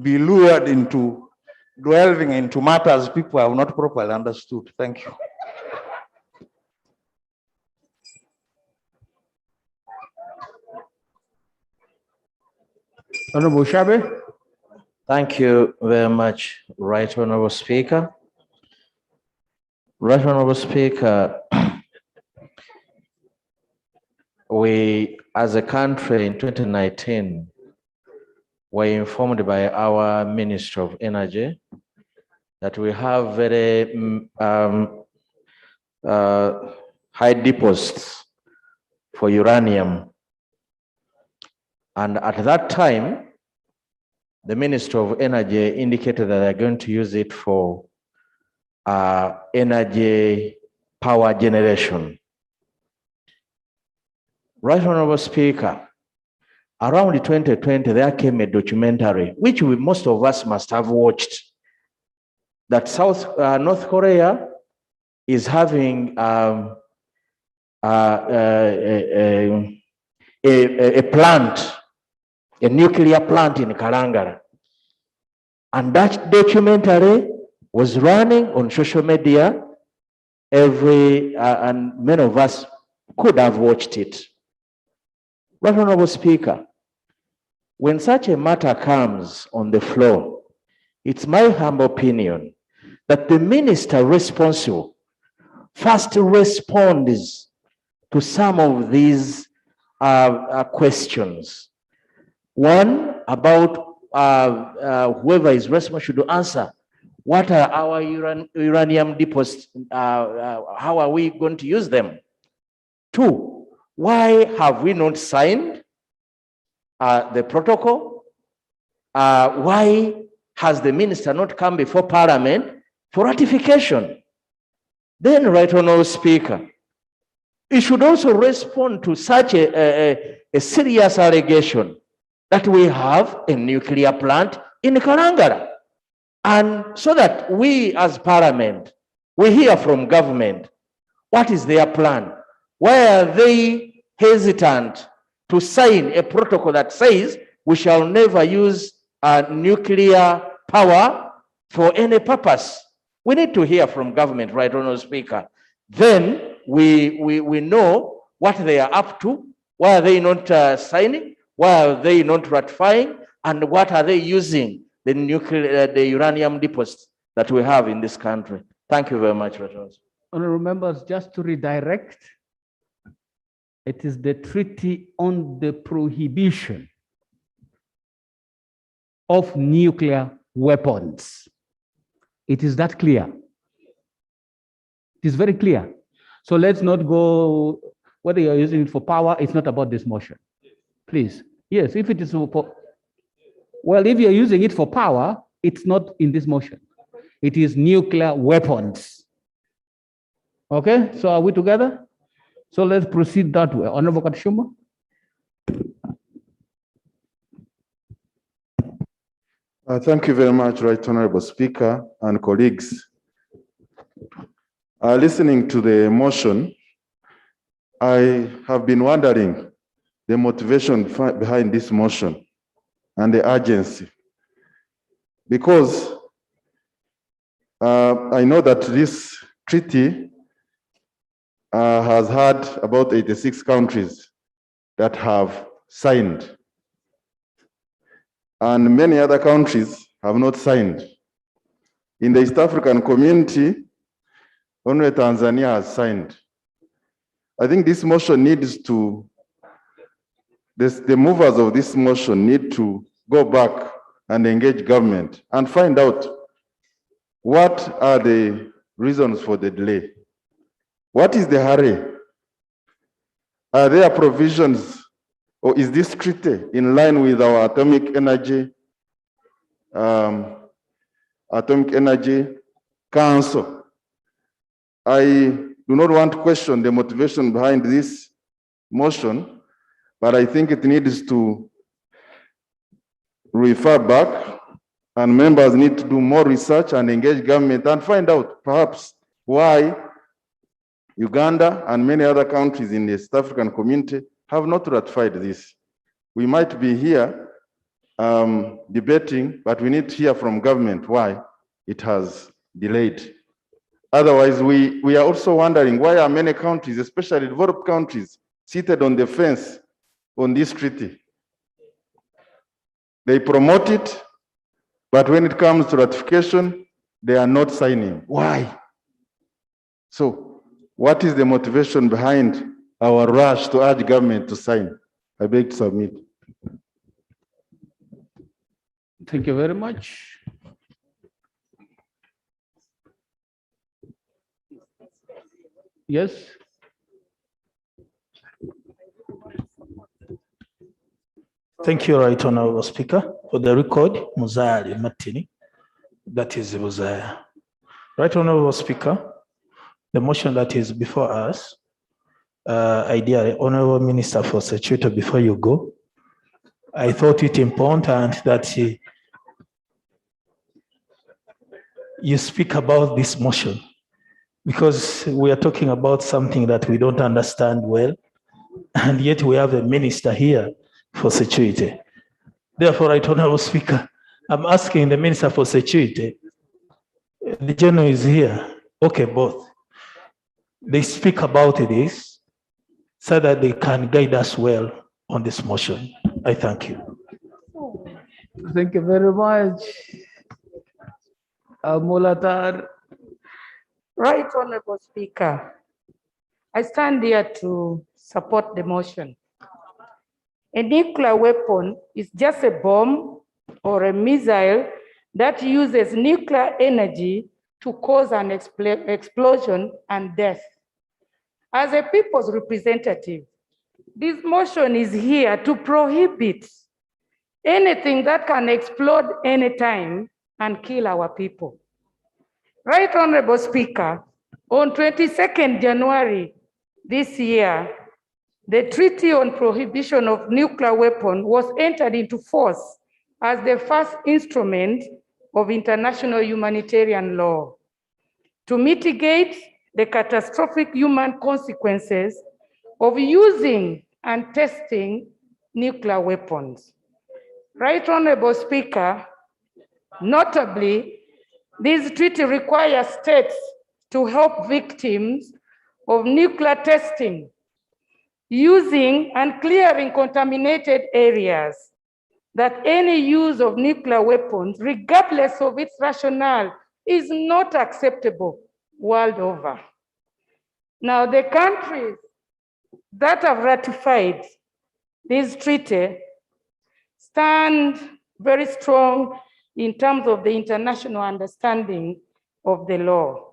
be lured into delving into matters people have not properly understood. Thank you. Honorable Shabe? Thank you very much, Right Honorable Speaker. Right Honorable Speaker, we as a country in 2019 were informed by our Minister of Energy that we have very high deposits for uranium. And at that time, the Minister of Energy indicated that they're going to use it for energy power generation. Right Honorable Speaker, around 2020, there came a documentary, which most of us must have watched, that North Korea is having a plant, a nuclear plant in Kalangala. And that documentary was running on social media, and many of us could have watched it. Right Honorable Speaker, when such a matter comes on the floor, it's my humble opinion that the minister responsible first responds to some of these questions. One, about whoever is responsible should answer, what are our uranium deposits? How are we going to use them? Two, why have we not signed the protocol? Why has the minister not come before Parliament for ratification? Then, Right Honorable Speaker, it should also respond to such a serious allegation that we have a nuclear plant in Kalangala. And so that we as parliament, we hear from government, what is their plan? Why are they hesitant to sign a protocol that says we shall never use nuclear power for any purpose? We need to hear from government, right, Honourable Speaker. Then we know what they are up to. Why are they not signing? Why are they not ratifying? And what are they using the uranium deposits that we have in this country? Thank you very much, Honourable. Honourable members, just to redirect, it is the Treaty on the Prohibition of Nuclear Weapons. It is that clear. It is very clear. So let's not go, whether you're using it for power, it's not about this motion. Please. Yes, if it is for, well, if you're using it for power, it's not in this motion. It is nuclear weapons. Okay, so are we together? So let's proceed that way. Honorable Katshuma. Thank you very much, Right Honorable Speaker and colleagues. Listening to the motion, I have been wondering the motivation behind this motion and the urgency. Because I know that this treaty has had about 86 countries that have signed, and many other countries have not signed. In the East African community, only Tanzania has signed. I think this motion needs to, the movers of this motion need to go back and engage government and find out what are the reasons for the delay. What is the hurry? Are there provisions, or is this treaty in line with our atomic energy council? I do not want to question the motivation behind this motion, but I think it needs to refer back, and members need to do more research and engage government and find out perhaps why Uganda and many other countries in the East African community have not ratified this. We might be here debating, but we need to hear from government why it has delayed. Otherwise, we are also wondering why are many countries, especially developed countries, seated on the fence on this treaty. They promote it, but when it comes to ratification, they are not signing. Why? So, what is the motivation behind our rush to urge government to sign? I beg to submit. Thank you very much. Yes. Thank you, Right Honorable Speaker. For the record, Muzari Martini, that is Muzaya. Right Honorable Speaker, the motion that is before us, ideally, Honorable Minister for Security, before you go, I thought it important that you speak about this motion, because we are talking about something that we don't understand well, and yet we have a minister here for security. Therefore, Right Honorable Speaker, I'm asking the Minister for Security, the General is here, okay, both. They speak about this so that they can guide us well on this motion. I thank you. Thank you very much. Mulatar. Right Honorable Speaker, I stand here to support the motion. A nuclear weapon is just a bomb or a missile that uses nuclear energy to cause an explosion and death. As a people's representative, this motion is here to prohibit anything that can explode anytime and kill our people. Right Honorable Speaker, on 22nd January this year, the Treaty on Prohibition of Nuclear Weapons was entered into force as the first instrument of international humanitarian law to mitigate the catastrophic human consequences of using and testing nuclear weapons. Right Honorable Speaker, notably, this treaty requires states to help victims of nuclear testing, using and clearing contaminated areas, that any use of nuclear weapons, regardless of its rationale, is not acceptable world over. Now, the countries that have ratified this treaty stand very strong in terms of the international understanding of the law.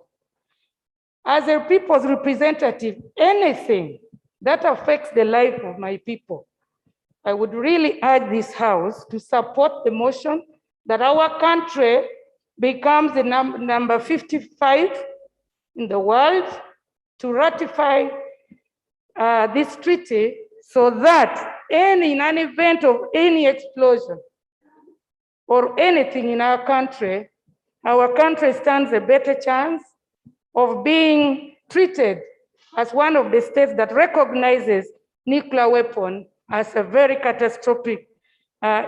As a people's representative, anything that affects the life of my people, I would really urge this House to support the motion that our country becomes the number 55 in the world to ratify this treaty, so that in an event of any explosion or anything in our country stands a better chance of being treated as one of the states that recognizes nuclear weapon as a very catastrophic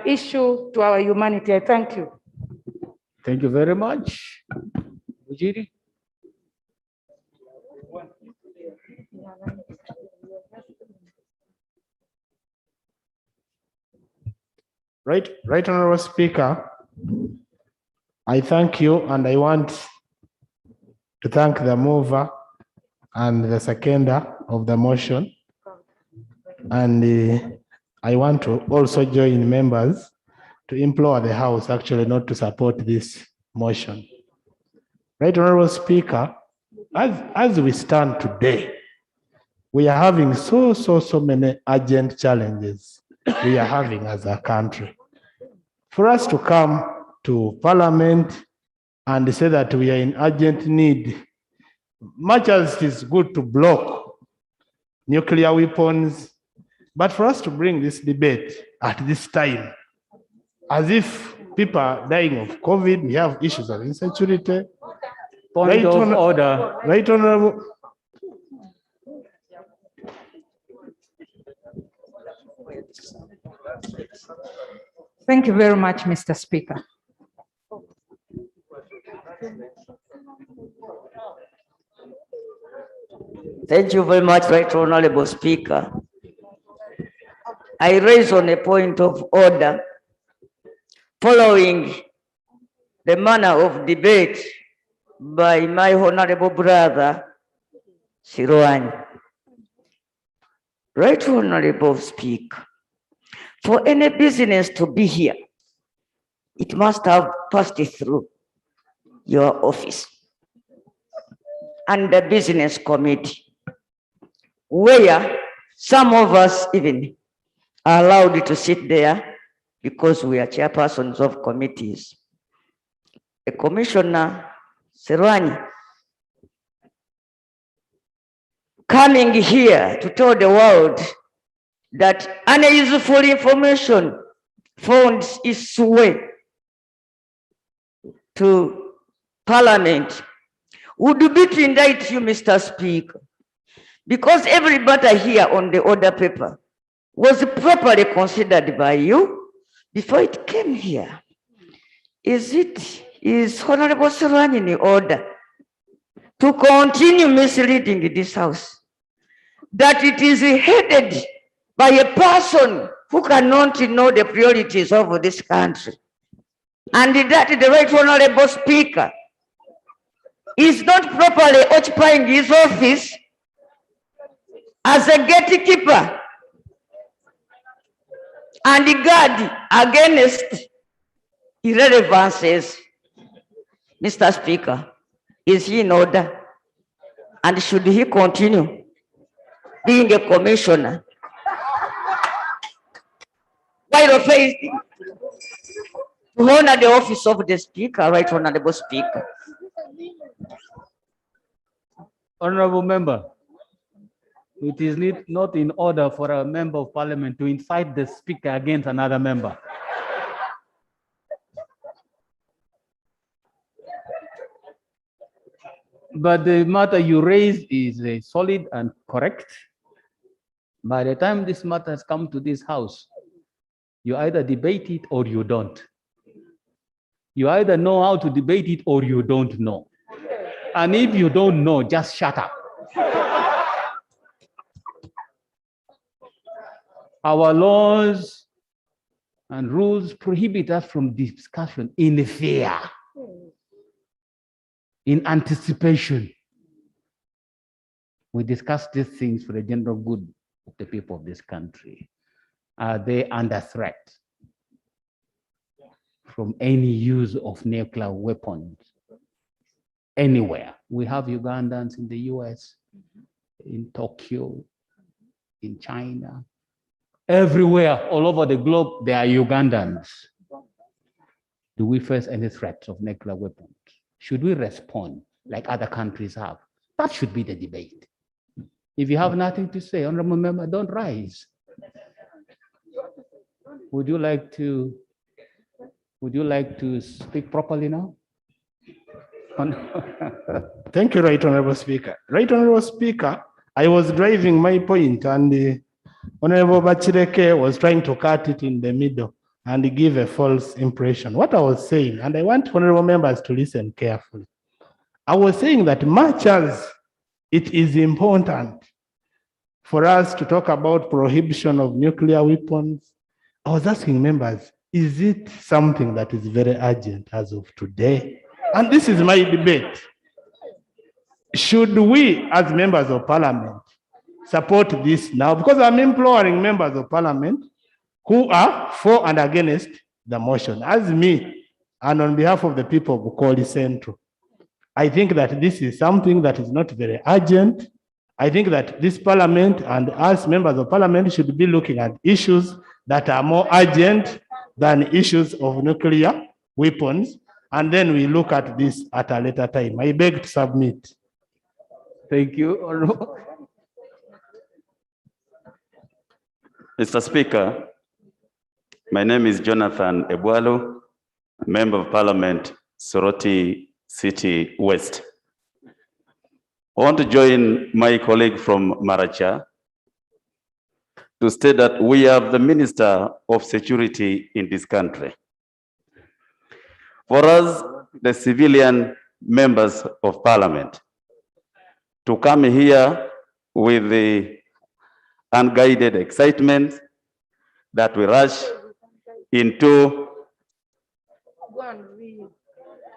issue to our humanity. I thank you. Thank you very much. Ujiri? Right, Honorable Speaker, I thank you, and I want to thank the mover and the seconder of the motion. And I want to also join members to implore the House actually not to support this motion. Right, Honorable Speaker, as we stand today, we are having so many urgent challenges we are having as a country. For us to come to Parliament and say that we are in urgent need, much as it is good to block nuclear weapons, but for us to bring this debate at this time, as if people are dying of COVID, we have issues of insecurity. Point of order. Right, Honorable. Thank you very much, Mr. Speaker. Thank you very much, Right Honorable Speaker. I raise on a point of order following the manner of debate by my honorable brother, Sirwani. Right Honorable Speaker, for any business to be here, it must have passed through your office and the business committee, where some of us even are allowed to sit there because we are chairpersons of committees. The Commissioner Sirwani coming here to tell the world that unuseful information found its way to Parliament would be to indict you, Mr. Speaker, because every matter here on the order paper was properly considered by you before it came here. Is Honorable Sirwani in order to continue misleading this House that it is headed by a person who cannot know the priorities of this country, and that the Right Honorable Speaker is not properly occupying his office as a gatekeeper and guard against irrelevances? Mr. Speaker, is he in order? And should he continue being a commissioner while facing to honor the office of the Speaker, Right Honorable Speaker? Honorable Member. It is not in order for a member of parliament to incite the speaker against another member. But the matter you raised is solid and correct. By the time this matter has come to this house, you either debate it or you don't. You either know how to debate it or you don't know. And if you don't know, just shut up. Our laws and rules prohibit us from discussion in fear, in anticipation. We discuss these things for the general good of the people of this country. Are they under threat from any use of nuclear weapons anywhere? We have Ugandans in the US, in Tokyo, in China, everywhere, all over the globe, there are Ugandans. Do we face any threats of nuclear weapons? Should we respond like other countries have? That should be the debate. If you have nothing to say, honorable member, don't rise. Would you like to speak properly now? Thank you, Right Honorable Speaker. Right Honorable Speaker, I was driving my point and Honorable Bachireke was trying to cut it in the middle and give a false impression. What I was saying, and I want honorable members to listen carefully. I was saying that much as it is important for us to talk about prohibition of nuclear weapons, I was asking members, is it something that is very urgent as of today? And this is my debate. Should we, as members of parliament, support this now? Because I'm imploring members of parliament who are for and against the motion, as me, and on behalf of the people of Bukoli Central. I think that this is something that is not very urgent. I think that this parliament and us members of parliament should be looking at issues that are more urgent than issues of nuclear weapons. And then we look at this at a later time. I beg to submit. Thank you. Mr. Speaker, my name is Jonathan Ebwalo, Member of Parliament, Soroti City West. I want to join my colleague from Maracha to state that we have the Minister of Security in this country. For us, the civilian members of Parliament, to come here with the unguided excitement that we rush into Go and read.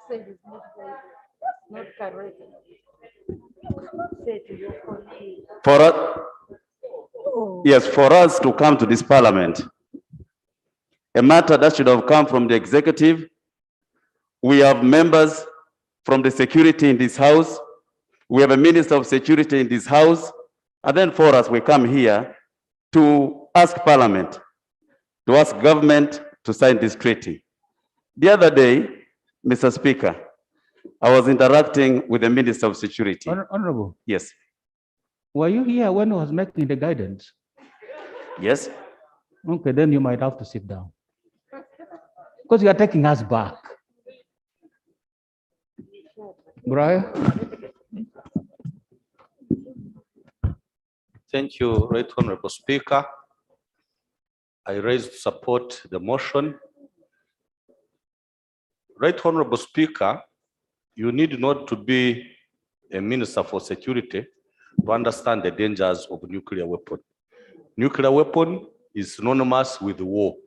Say it's not correct. Say to your colleague. for us, yes, for us to come to this parliament, a matter that should have come from the executive. We have members from the security in this house. We have a minister of security in this house. And then for us, we come here to ask parliament, to ask government to sign this treaty. The other day, Mr. Speaker, I was interacting with the Minister of Security. Honorable. Yes. Were you here when I was making the guidance? Yes. Okay, then you might have to sit down. Because you are taking us back. Brian? Thank you, Right Honorable Speaker. I raise to support the motion. Right Honorable Speaker, you need not to be a Minister for Security to understand the dangers of nuclear weapon. Nuclear weapon is synonymous with war,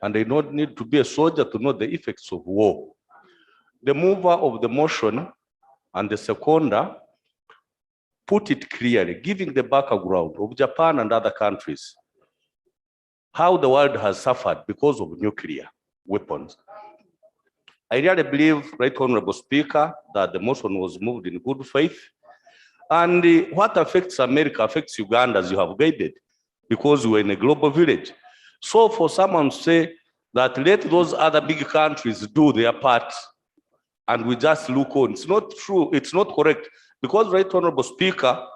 and they don't need to be a soldier to know the effects of war. The mover of the motion and the seconder put it clearly, giving the background of Japan and other countries, how the world has suffered because of nuclear weapons. I really believe, Right Honorable Speaker, that the motion was moved in good faith. And what affects America affects Uganda, as you have guided, because we're in a global village. So for someone to say that let those other big countries do their part and we just look on, it's not true, it's not correct. Because, Right Honorable Speaker,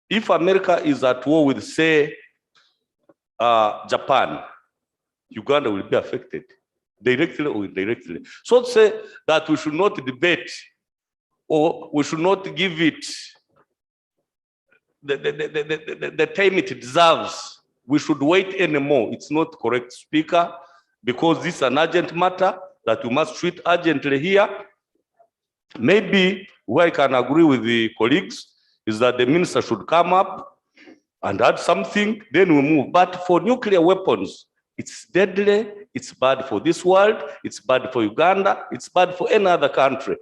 If America is at war with, say, Japan, Uganda will be affected, directly or indirectly. So to say that we should not debate or we should not give it the time it deserves. We should wait anymore. It's not correct, Speaker, because this is an urgent matter that we must treat urgently here. Maybe where I can agree with the colleagues is that the minister should come up and add something, then we move. But for nuclear weapons, it's deadly, it's bad for this world, it's bad for Uganda, it's bad for any other country.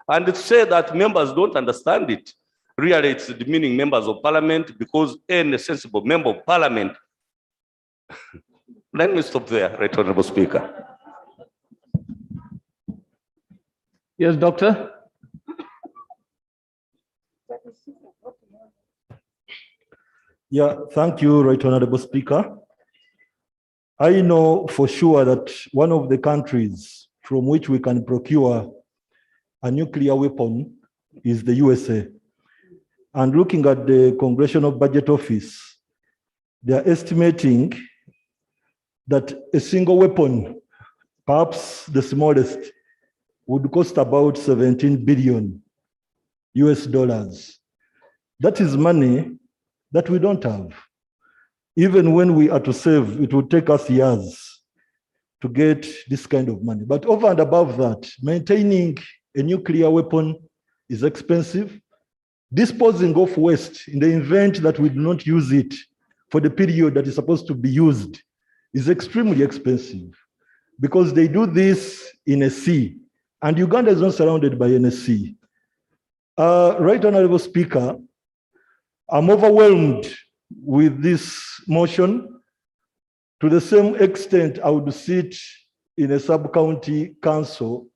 And to say that members don't understand it, really it's demeaning members of parliament, because any sensible member of parliament. Let me stop there, Right Honorable Speaker. Yes, Doctor. Yeah, thank you, Right Honorable Speaker. I know for sure that one of the countries from which we can procure a nuclear weapon is the USA. And looking at the Congressional Budget Office, they are estimating that a single weapon, perhaps the smallest, would cost about 17 billion US dollars. That is money that we don't have. Even when we are to save, it will take us years to get this kind of money. But over and above that, maintaining a nuclear weapon is expensive. Disposing of waste in the event that we do not use it for the period that is supposed to be used is extremely expensive, because they do this in a sea, and Uganda is not surrounded by any sea. Right Honorable Speaker, I'm overwhelmed with this motion. To the same extent, I would sit in a sub-county council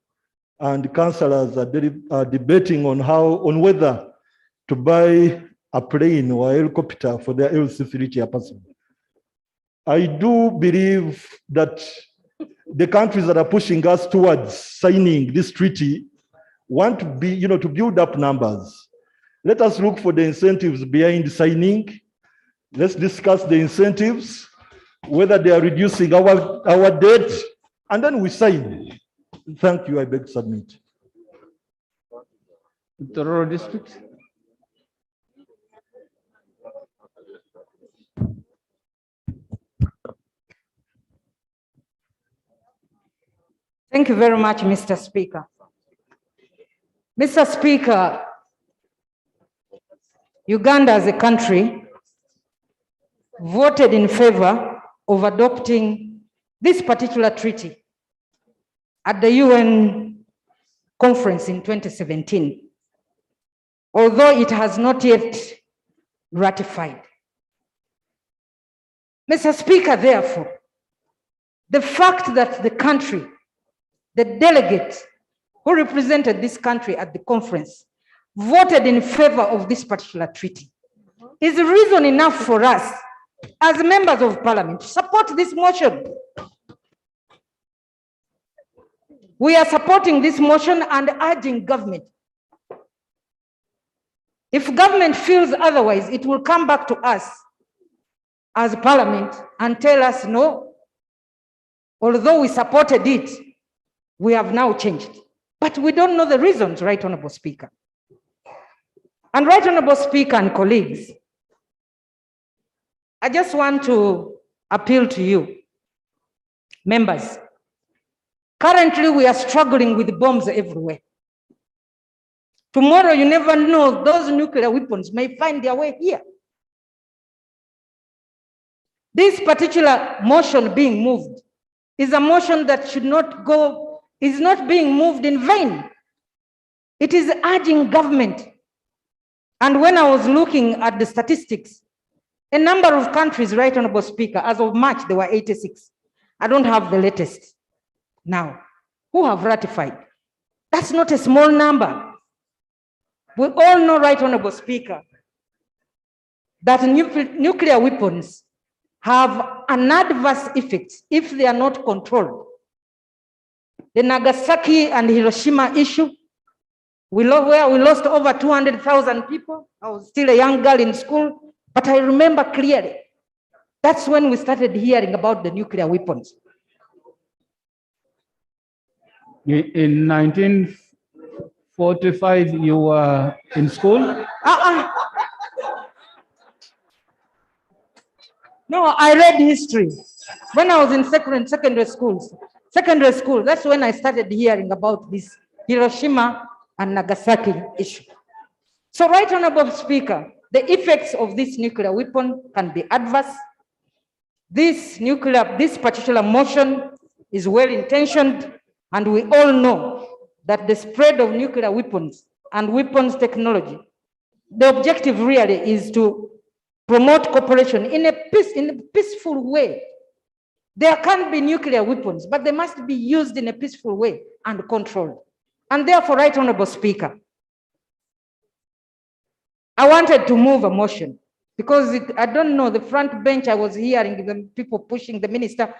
and councillors are debating on whether to buy a plane or a helicopter for their LC3 chairperson. I do believe that the countries that are pushing us towards signing this treaty want to be, to build up numbers. Let us look for the incentives behind signing. Let's discuss the incentives, whether they are reducing our debt, and then we sign. Thank you. I beg to submit. The rural district. Thank you very much, Mr. Speaker. Mr. Speaker, Uganda as a country voted in favor of adopting this particular treaty at the UN conference in 2017, although it has not yet ratified. Mr. Speaker, therefore, the fact that the country, the delegate who represented this country at the conference, voted in favor of this particular treaty is reason enough for us as members of parliament to support this motion. We are supporting this motion and urging government. If government feels otherwise, it will come back to us as parliament and tell us, no, although we supported it, we have now changed. But we don't know the reasons, Right Honorable Speaker. And Right Honorable Speaker and colleagues, I just want to appeal to you, members. Currently, we are struggling with bombs everywhere. Tomorrow, you never know, those nuclear weapons may find their way here. This particular motion being moved is a motion that should not go, is not being moved in vain. It is urging government. And when I was looking at the statistics, a number of countries, Right Honorable Speaker, as of March, there were 86. I don't have the latest now, who have ratified. That's not a small number. We all know, Right Honorable Speaker, that nuclear weapons have an adverse effect if they are not controlled. The Nagasaki and Hiroshima issue, where we lost over 200,000 people. I was still a young girl in school, but I remember clearly. That's when we started hearing about the nuclear weapons. In 1945, you were in school? No, I read history. When I was in secondary school, that's when I started hearing about this Hiroshima and Nagasaki issue. So, Right Honorable Speaker, the effects of this nuclear weapon can be adverse. This particular motion is well-intentioned, and we all know that the spread of nuclear weapons and weapons technology, the objective really is to promote cooperation in a peaceful way. There can be nuclear weapons, but they must be used in a peaceful way and controlled. And therefore, Right Honorable Speaker, I wanted to move a motion because I don't know, the front bench, I was hearing the people pushing the minister.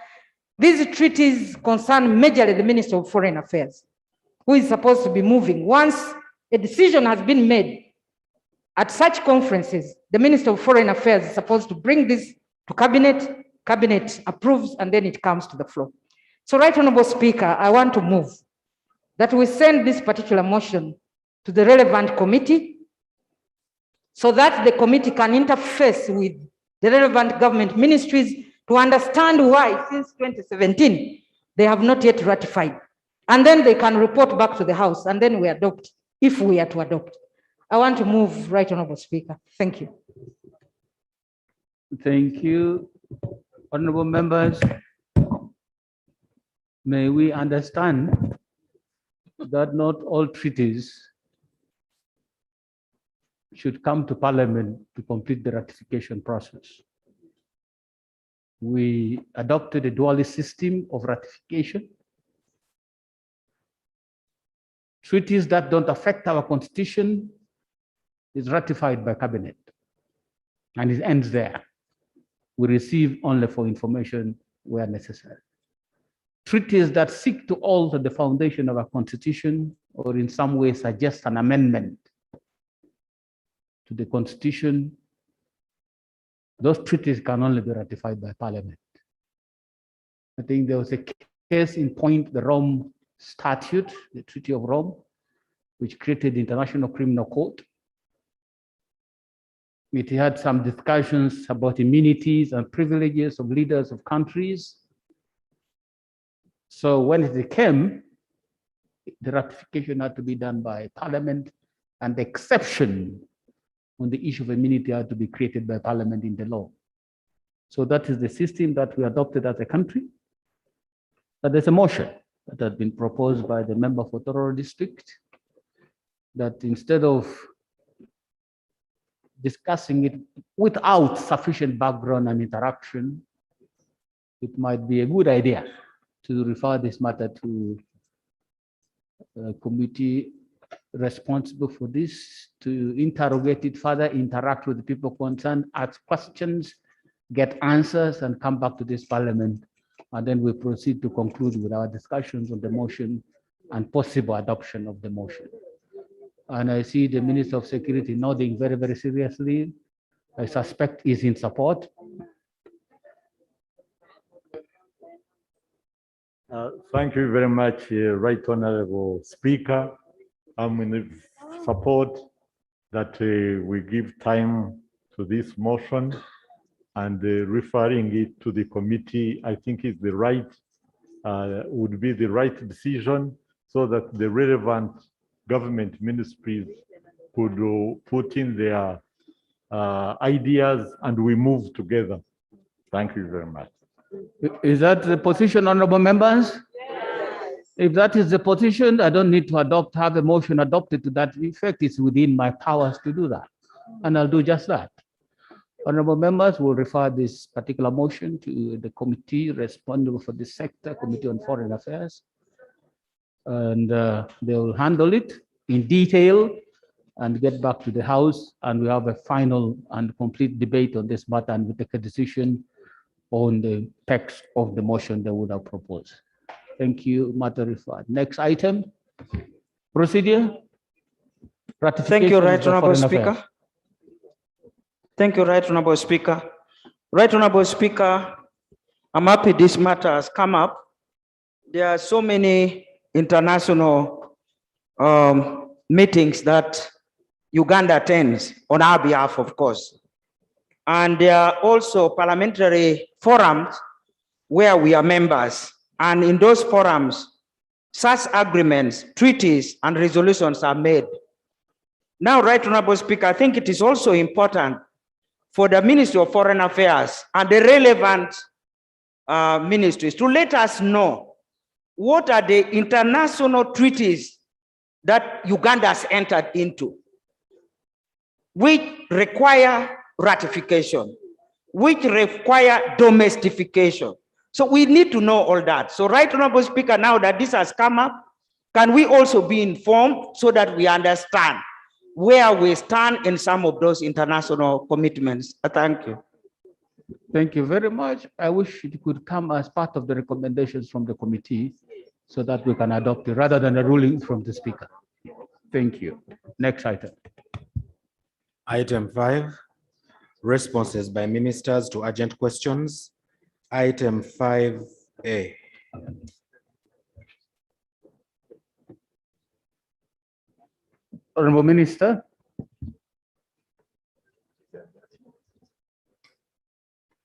These treaties concern majorly the Minister of Foreign Affairs, who is supposed to be moving. Once a decision has been made at such conferences, the Minister of Foreign Affairs is supposed to bring this to cabinet, cabinet approves, and then it comes to the floor. So, Right Honorable Speaker, I want to move that we send this particular motion to the relevant committee so that the committee can interface with the relevant government ministries to understand why since 2017 they have not yet ratified. And then they can report back to the House, and then we adopt, if we are to adopt. I want to move, Right Honorable Speaker. Thank you. Thank you. Honorable members, may we understand that not all treaties should come to Parliament to complete the ratification process. We adopted a dualist system of ratification. Treaties that don't affect our constitution is ratified by cabinet, and it ends there. We receive only for information where necessary. Treaties that seek to alter the foundation of our constitution or in some way suggest an amendment to the constitution, those treaties can only be ratified by Parliament. I think there was a case in point, the Rome Statute, the Treaty of Rome, which created the International Criminal Court. It had some discussions about immunities and privileges of leaders of countries. So when it came, the ratification had to be done by Parliament, and the exception on the issue of immunity had to be created by Parliament in the law. So that is the system that we adopted as a country. But there's a motion that had been proposed by the member for Procedural District that instead of discussing it without sufficient background and interaction, it might be a good idea to refer this matter to a committee responsible for this, to interrogate it further, interact with the people concerned, ask questions, get answers, and come back to this Parliament. And then we proceed to conclude with our discussions on the motion and possible adoption of the motion. And I see the Minister of Security nodding very, very seriously. I suspect he's in support. Thank you very much, Right Honorable Speaker. I'm in support that we give time to this motion, and referring it to the committee, I think is the right, would be the right decision, so that the relevant government ministries could put in their ideas and we move together. Thank you very much. Is that the position, honorable members? Yes. If that is the position, I don't need to have a motion adopted to that effect. It's within my powers to do that, and I'll do just that. Honorable members will refer this particular motion to the committee responsible for this sector, Committee on Foreign Affairs, and they will handle it in detail and get back to the House, and we have a final and complete debate on this matter, and we take a decision on the text of the motion they would have proposed. Thank you, matter referred. Next item, procedure. Ratification you, is Right the Honorable Foreign Speaker. Affairs. Thank you, Right Honorable Speaker. Right Honorable Speaker, I'm happy this matter has come up. There are so many international meetings that Uganda attends on our behalf, of course. And there are also parliamentary forums where we are members. And in those forums, such agreements, treaties, and resolutions are made. Now, Right Honorable Speaker, I think it is also important for the Ministry of Foreign Affairs and the relevant ministries to let us know what are the international treaties that Uganda has entered into, which require ratification, which require domestication. So we need to know all that. So, Right Honorable Speaker, now that this has come up, can we also be informed so that we understand where we stand in some of those international commitments? Thank you. Thank you very much. I wish it could come as part of the recommendations from the committee so that we can adopt it rather than a ruling from the speaker. Thank you. Next item. Item 5, responses by ministers to urgent questions. Item 5A. Honorable Minister.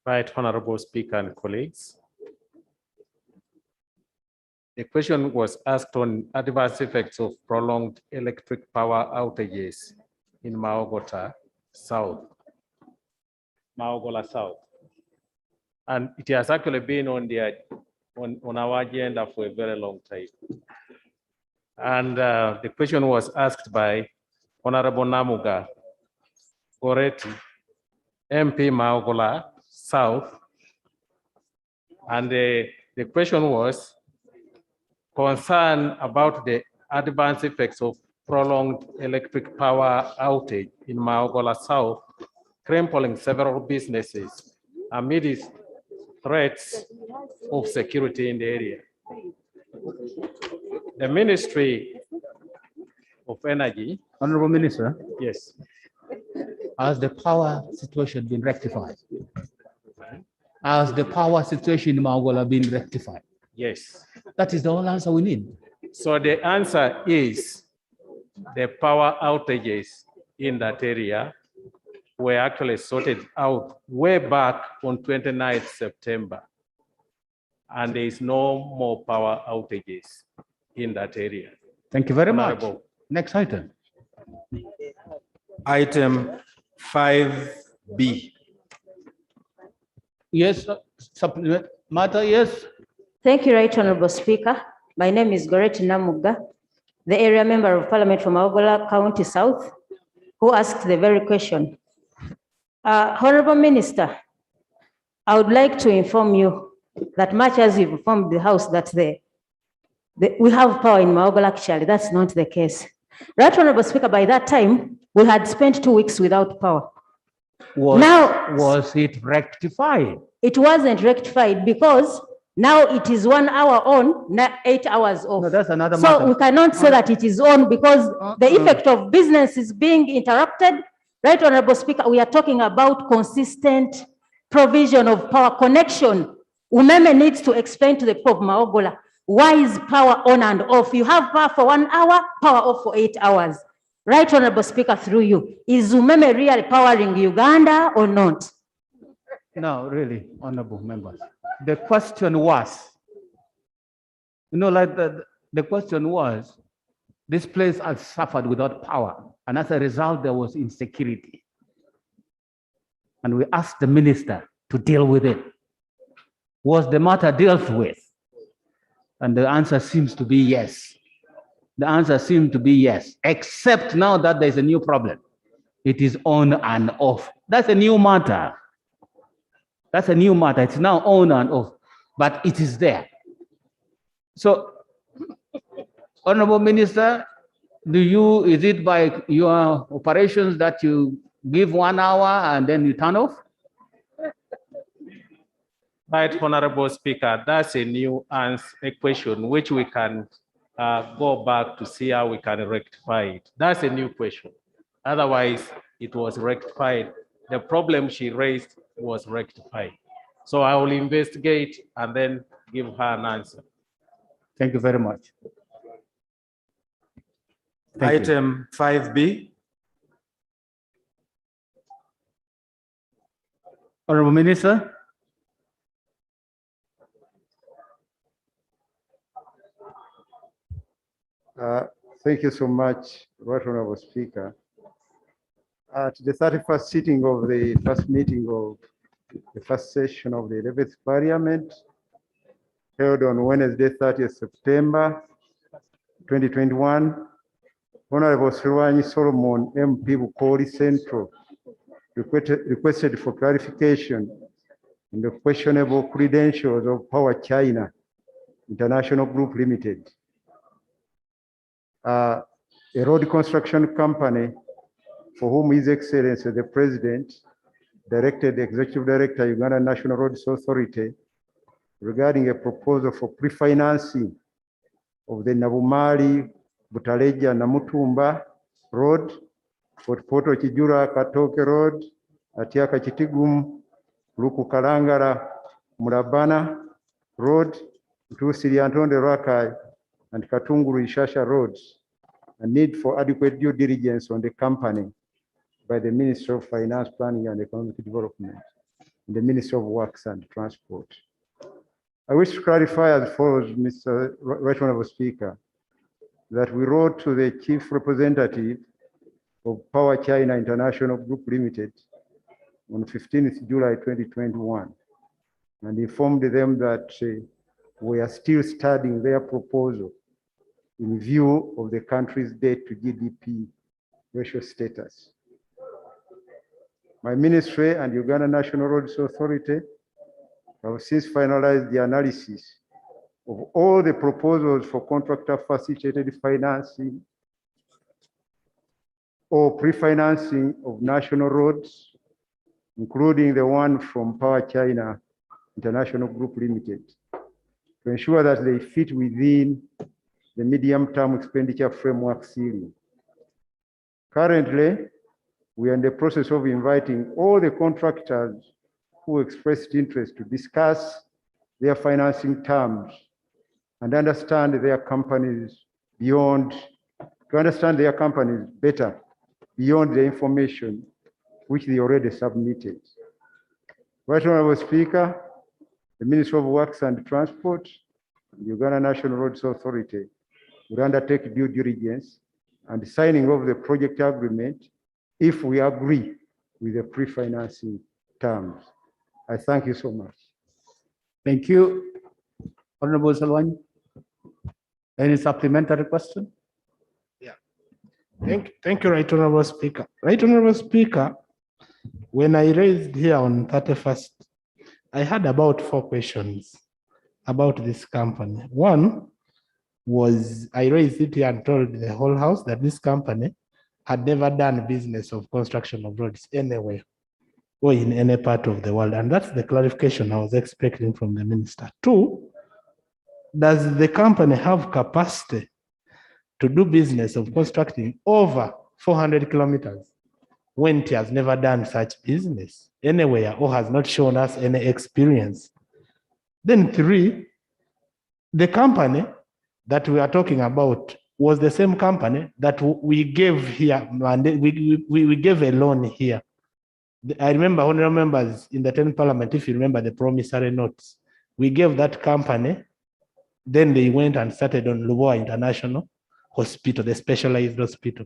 Right, Honorable Speaker and colleagues. The question was asked on adverse effects of prolonged electric power outages in Maogola South. And it has actually been on our agenda for a very long time. And the question was asked by Honorable Namuga Goreti, MP Maogola South. And the question was concern about the adverse effects of prolonged electric power outage in Maogola South, crippling several businesses amid threats of security in the area. The Ministry of Energy. Honorable Minister. Yes. Has the power situation been rectified? Has the power situation in Maogola been rectified? Yes. That is the whole answer we need. So the answer is the power outages in that area were actually sorted out way back on 29th September. And there is no more power outages in that area. Thank you very Honorable. much. Next item. Item 5B. Yes, supplement matter, yes. Thank you, Right Honorable Speaker. My name is Goreti Namuga, the area member of Parliament from Maogola County South, who asked the very question. Honorable Minister, I would like to inform you that much as you've informed the House that we have power in Maogola, actually, that's not the case. Right Honorable Speaker, by that time, we had spent 2 weeks without power. Was it rectified? It wasn't rectified because now it is 1 hour on, 8 hours off. No, that's another so matter. We cannot say that it is on because the effect of business is being interrupted. Right Honorable Speaker, we are talking about consistent provision of power connection. Umeme needs to explain to the people of Maogola, why is power on and off? You have power for 1 hour, power off for 8 hours. Right Honorable Speaker, through you, is Umeme really powering Uganda or not? No, really, honorable members. The question was, the question was, this place has suffered without power, and as a result, there was insecurity. And we asked the minister to deal with it. Was the matter dealt with? And the answer seems to be yes. The answer seems to be yes, except now that there's a new problem. It is on and off. That's a new matter. That's a new matter. It's now on and off, but it is there. So, Honorable Minister, is it by your operations that you give 1 hour and then you turn off? Right, Honorable Speaker, that's a new answer, a question which we can go back to see how we can rectify it. That's a new question. Otherwise, it was rectified. The problem she raised was rectified. So I will investigate and then give her an answer. Thank you very much. Thank you. Item 5B. Honorable Minister. Thank you so much, Right Honorable Speaker. At the 31st sitting of the first meeting of the first session of the 11th Parliament, held on Wednesday, 30th September 2021, Honorable Sirwanyi Solomon MP Bukoli Central requested for clarification on the questionable credentials of Power China International Group Limited, a road construction company for whom His Excellency the President directed the Executive Director, Uganda National Roads Authority, regarding a proposal for pre-financing of the Nabumali, Butaleja, Namutumba Road, Fort Poto Kijura, Katoke Road, Atiaka Chitigum, Luku Kalangara, Murabana Road, Tusiri Antonde Rakai, and Katunguru Ishasha Roads, a need for adequate due diligence on the company by the Ministry of Finance, Planning and Economic Development, and the Ministry of Works and Transport. I wish to clarify as follows, Mr. Right Honorable Speaker, that we wrote to the Chief Representative of Power China International Group Limited on 15th July 2021 and informed them that we are still studying their proposal in view of the country's debt to GDP ratio status. My ministry and Uganda National Roads Authority have since finalized the analysis of all the proposals for contractor facilitated financing or pre-financing of national roads, including the one from Power China International Group Limited, to ensure that they fit within the medium-term expenditure framework ceiling. Currently, we are in the process of inviting all the contractors who expressed interest to discuss their financing terms and understand their companies better beyond the information which they already submitted. Right Honorable Speaker, the Ministry of Works and Transport, the Uganda National Roads Authority will undertake due diligence and signing of the project agreement if we agree with the pre-financing terms. I thank you so much. Thank you. Honorable Salwani. Any supplementary question? Thank you, Right Honorable Speaker. Right Honorable Speaker, when I raised here on 31st, I had about 4 questions about this company. One was I raised it here and told the whole house that this company had never done business of construction of roads anywhere or in any part of the world. And that's the clarification I was expecting from the minister. 2, does the company have capacity to do business of constructing over 400 kilometers when it has never done such business anywhere or has not shown us any experience? Then 3, the company that we are talking about was the same company that we gave here, and we gave a loan here. I remember, honorable members, in the 10th Parliament, if you remember the promissory notes, we gave that company, then they went and started on Lubowa International Hospital, the specialized hospital.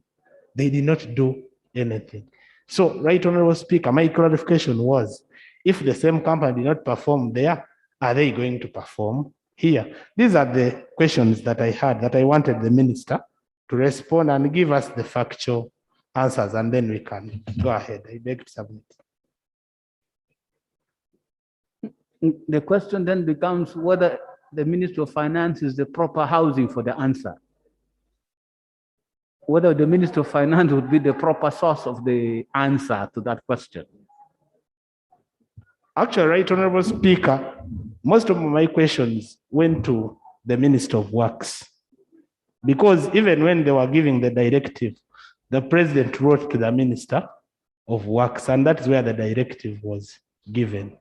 They did not do anything. So, Right Honorable Speaker, my clarification was, if the same company did not perform there, are they going to perform here? These are the questions that I had that I wanted the minister to respond and give us the factual answers, and then we can go ahead. I beg to submit. The question then becomes whether the Ministry of Finance is the proper housing for the answer. Whether the Ministry of Finance would be the proper source of the answer to that question. Actually, Right Honorable Speaker, most of my questions went to the Minister of Works. Because even when they were giving the directive, the president wrote to the Minister of Works, and that's where the directive was given.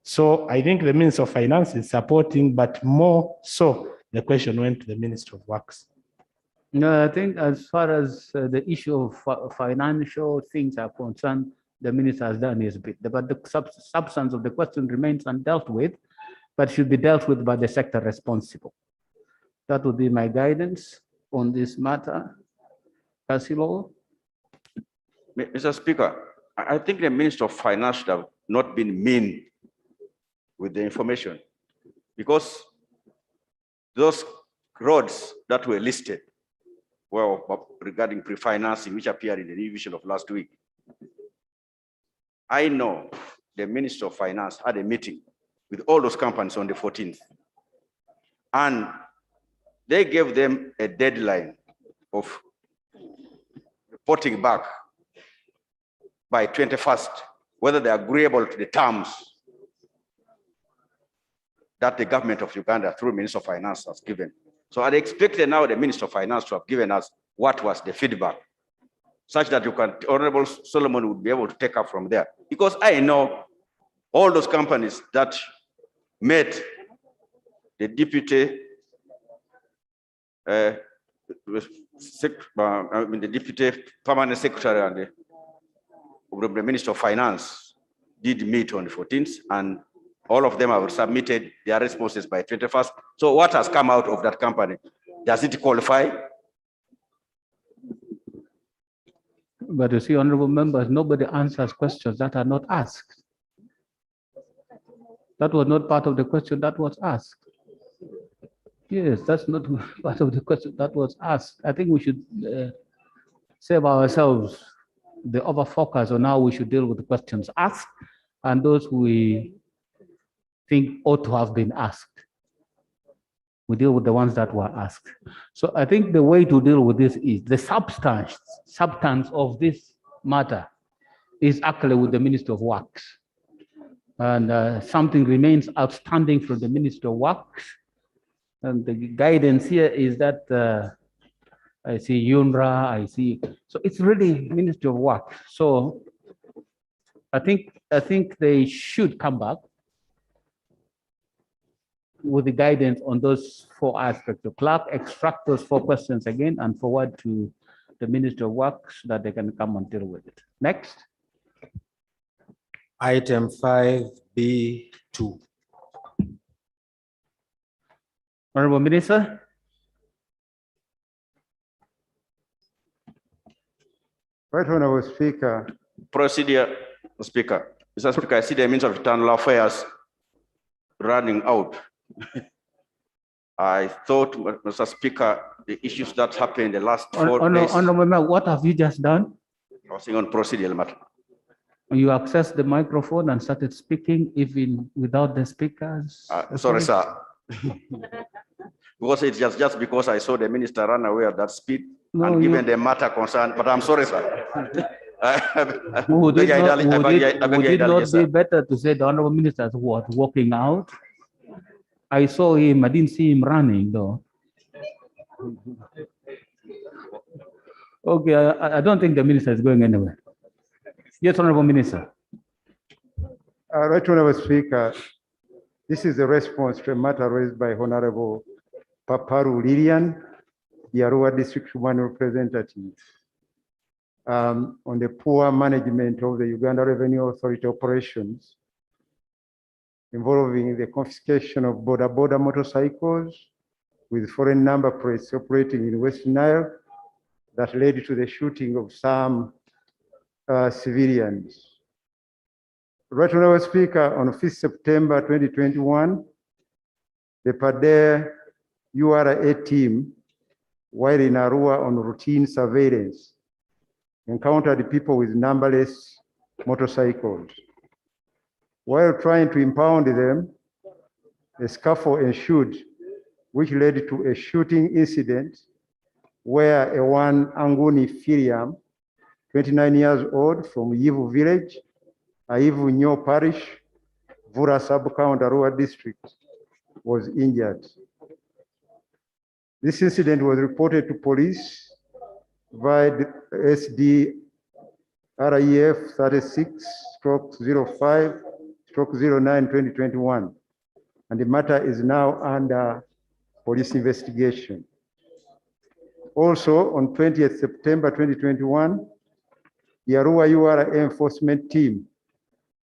So I think the Minister of Finance is supporting, but more so the question went to the Minister of Works. No, I think as far as the issue of financial things are concerned, the minister has done his bit, but the substance of the question remains undealt with, but should be dealt with by the sector responsible. That would be my guidance on this matter. Councillor. Mr. Speaker, I think the Minister of Finance should have not been mean with the information, because those roads that were listed were regarding pre-financing, which appeared in the revision of last week. I know the Minister of Finance had a meeting with all those companies on the 14th, and they gave them a deadline of reporting back by 21st, whether they are agreeable to the terms that the government of Uganda through Minister of Finance has given. So I'd expected now the Minister of Finance to have given us what was the feedback, such that Honorable Solomon would be able to take up from there. Because I know all those companies that met the deputy, the deputy permanent secretary and the Minister of Finance did meet on the 14th, and all of them have submitted their responses by 21st. So what has come out of that company? Does it qualify? But you see, honorable members, nobody answers questions that are not asked. That was not part of the question that was asked. Yes, that's not part of the question that was asked. I think we should save ourselves the over focus on how we should deal with the questions asked and those we think ought to have been asked. We deal with the ones that were asked. So I think the way to deal with this is the substance of this matter is actually with the Minister of Works. And something remains outstanding from the Minister of Works. And the guidance here is that I see UNRWA, I see, so it's really Ministry of Work. So I think they should come back with the guidance on those four aspects. The clerk extract those four questions again and forward to the Ministry of Works so that they can come and deal with it. Next. Item 5B2. Honorable Minister. Right, Honorable Speaker. Procedure, Speaker. Mr. Speaker, I see the Minister of Internal Affairs running out. I thought, Mr. Speaker, the issues that happened the last 4 days. Honorable Member, what have you just done? I was saying on procedural matter. You accessed the microphone and started speaking even without the speakers. Sorry, sir. Because it's just because I saw the minister run away at that speed, no, and given the matter concerned, but I'm sorry, sir. Would it not be better to say the Honorable Minister was walking out? I saw him, I didn't see him running though. Okay, I don't think the minister is going anywhere. Yes, Honorable Minister. Right, Honorable Speaker, this is a response to a matter raised by Honorable Paparu Lilian, the Arua District Human Representative, on the poor management of the Uganda Revenue Authority operations involving the confiscation of border motorcycles with foreign number plates operating in West Nile that led to the shooting of some civilians. Right, Honorable Speaker, on 5th September 2021, the PADER URA team, while in Arua on routine surveillance, encountered people with numberless motorcycles. While trying to impound them, a scuffle ensued, which led to a shooting incident where a one Anguni Filiam, 29 years old, from Yivu village, Yivu Nyo parish, Vura sub-county Arua district, was injured. This incident was reported to police by the SDREF 36/05/09/2021, and the matter is now under police investigation. Also, on 20th September 2021, the Arua URA enforcement team,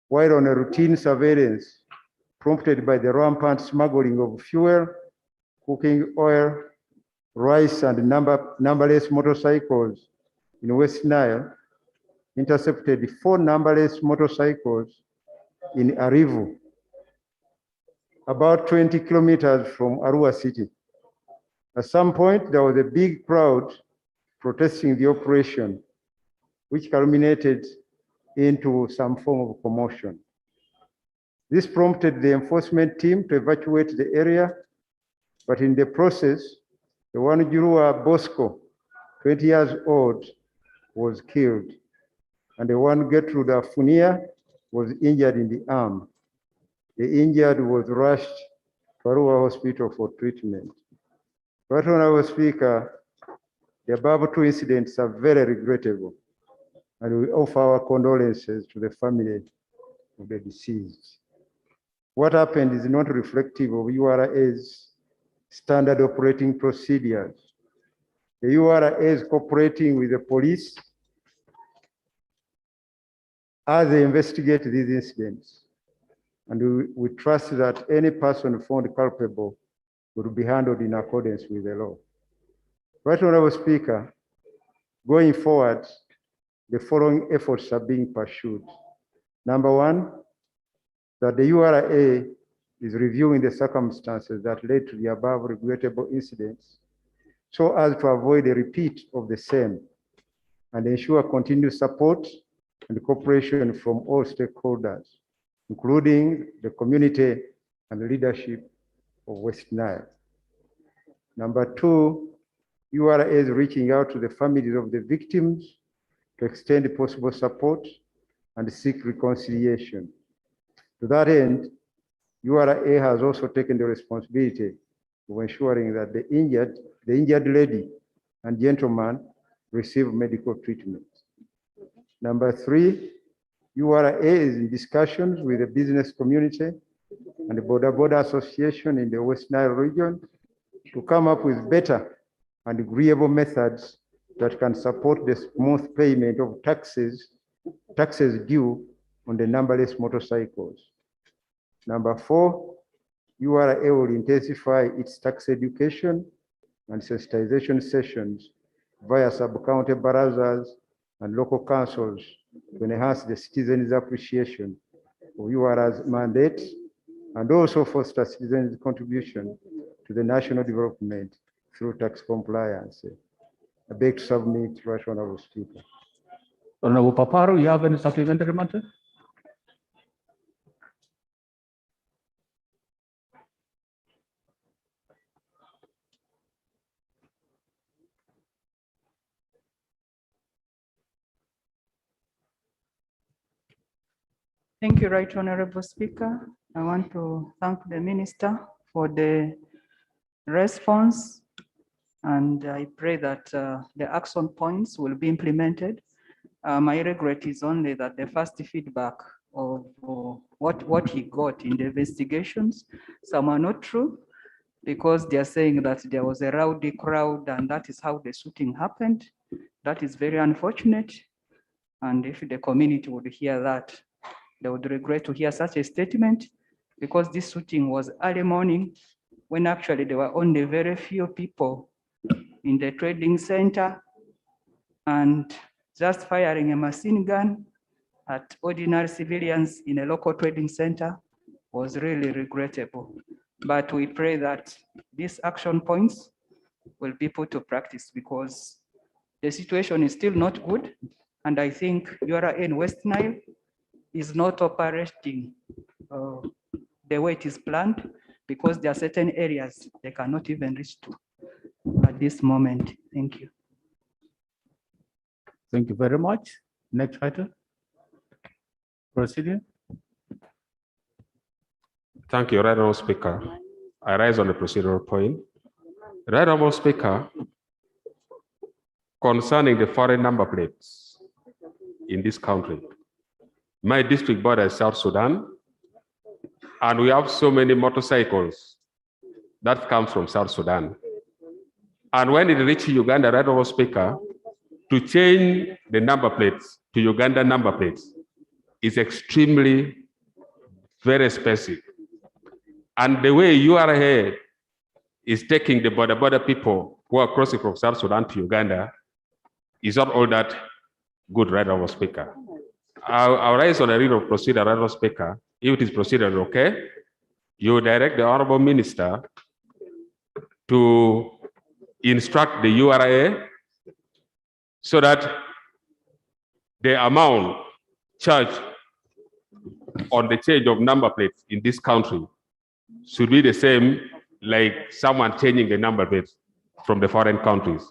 while on a routine surveillance prompted by the rampant smuggling of fuel, cooking oil, rice, and numberless motorcycles in West Nile, intercepted 4 numberless motorcycles in Arivu, about 20 kilometers from Arua city. At some point, there was a big crowd protesting the operation, which culminated into some form of commotion. This prompted the enforcement team to evacuate the area, but in the process, the one Jurua Bosco, 20 years old, was killed, and the one Gertrude Afunia was injured in the arm. The injured was rushed to Arua Hospital for treatment. Right, Honorable Speaker, the above 2 incidents are very regrettable, and we offer our condolences to the family of the deceased. What happened is not reflective of URA's standard operating procedures. The URA is cooperating with the police as they investigate these incidents, and we trust that any person found culpable will be handled in accordance with the law. Right, Honorable Speaker, going forward, the following efforts are being pursued. Number 1, that the URA is reviewing the circumstances that led to the above regrettable incidents so as to avoid a repeat of the same and ensure continued support and cooperation from all stakeholders, including the community and the leadership of West Nile. Number 2, URA is reaching out to the families of the victims to extend possible support and seek reconciliation. To that end, URA has also taken the responsibility of ensuring that the injured lady and gentleman receive medical treatment. Number 3, URA is in discussions with the business community and the Border Association in the West Nile region to come up with better and agreeable methods that can support the smooth payment of taxes due on the numberless motorcycles. Number 4, URA will intensify its tax education and sensitization sessions via sub-county barazas and local councils to enhance the citizens' appreciation of URA's mandate and also foster citizens' contribution to the national development through tax compliance. I beg to submit, Right Honorable Speaker. Honorable Paparo, you have any supplementary matter? Thank you, Right Honorable Speaker. I want to thank the Minister for the response, and I pray that the action points will be implemented. My regret is only that the first feedback of what he got in the investigations, some are not true, because they are saying that there was a rowdy crowd and that is how the shooting happened. That is very unfortunate. And if the community would hear that, they would regret to hear such a statement, because this shooting was early morning when actually there were only very few people in the trading center, and just firing a machine gun at ordinary civilians in a local trading center was really regrettable. But we pray that these action points will be put to practice, because the situation is still not good. And I think URA in West Nile is not operating the way it is planned, because there are certain areas they cannot even reach to at this moment. Thank you. Thank you very much. Next item. Procedural. Thank you, Right Honorable Speaker. I rise on the procedural point. Right, Honorable Speaker, concerning the foreign number plates in this country, my district borders South Sudan, and we have so many motorcycles that come from South Sudan. And when it reaches Uganda, right, Honorable Speaker, to change the number plates to Uganda number plates is extremely very expensive. And the way URA is taking the border people who are crossing from South Sudan to Uganda is not all that good, right, Honorable Speaker. I'll raise on a real procedure, right, Honorable Speaker. If it is procedural, okay, you direct the Honorable Minister to instruct the URA so that the amount charged on the change of number plates in this country should be the same like someone changing the number plates from the foreign countries.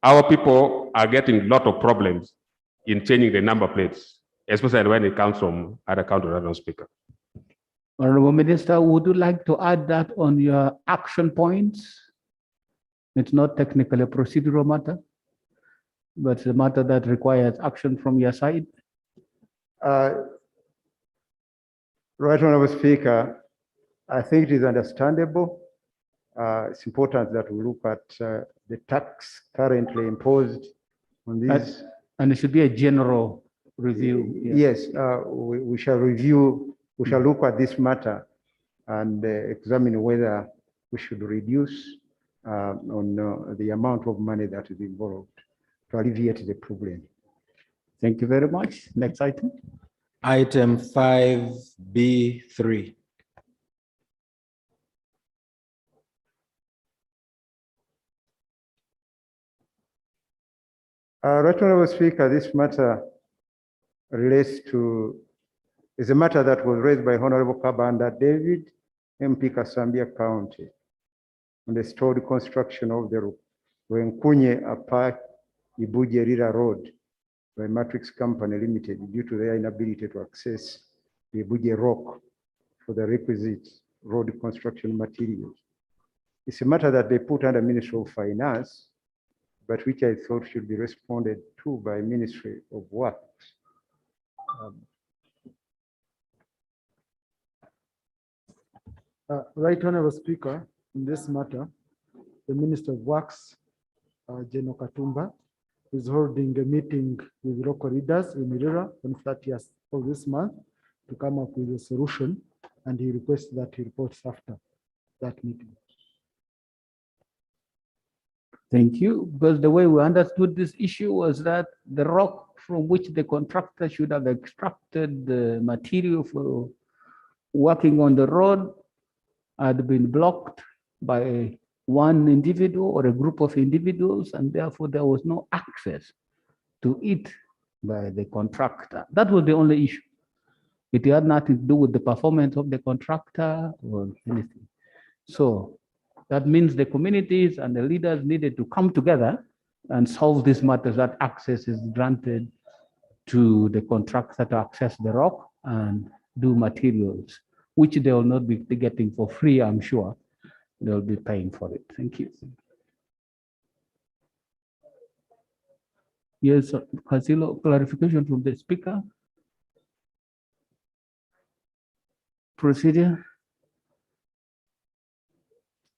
Our people are getting a lot of problems in changing the number plates, especially when it comes from other countries, Honorable Speaker. Honorable Minister, would you like to add that on your action points? It's not technically a procedural matter, but it's a matter that requires action from your side. Right, Honorable Speaker, I think it is understandable. It's important that we look at the tax currently imposed on these. And it should be a general review. Yes, we shall review, we shall look at this matter and examine whether we should reduce on the amount of money that is involved to alleviate the problem. Thank you very much. Next item. Item 5B3. Right, Honorable Speaker, this matter relates to, is a matter that was raised by Honorable Kabanda David, MP Kasambia County, on the stalled construction of the Wenkunye Apa Ibujerira Road by Matrix Company Limited due to their inability to access the Ibuje Rock for the requisite road construction materials. It's a matter that they put under Ministry of Finance, but which I thought should be responded to by Ministry of Works. Right, Honorable Speaker, in this matter, the Minister of Works, General Katumba, is holding a meeting with local leaders in Mirira on 30th of this month to come up with a solution, and he requests that he reports after that meeting. Thank you. Because the way we understood this issue was that the rock from which the contractor should have extracted the material for working on the road had been blocked by one individual or a group of individuals, and therefore there was no access to it by the contractor. That was the only issue. It had nothing to do with the performance of the contractor or anything. So that means the communities and the leaders needed to come together and solve these matters, that access is granted to the contractor to access the rock and do materials, which they will not be getting for free, I'm sure. They'll be paying for it. Thank you. Yes, Casilo, clarification from the speaker. Procedure.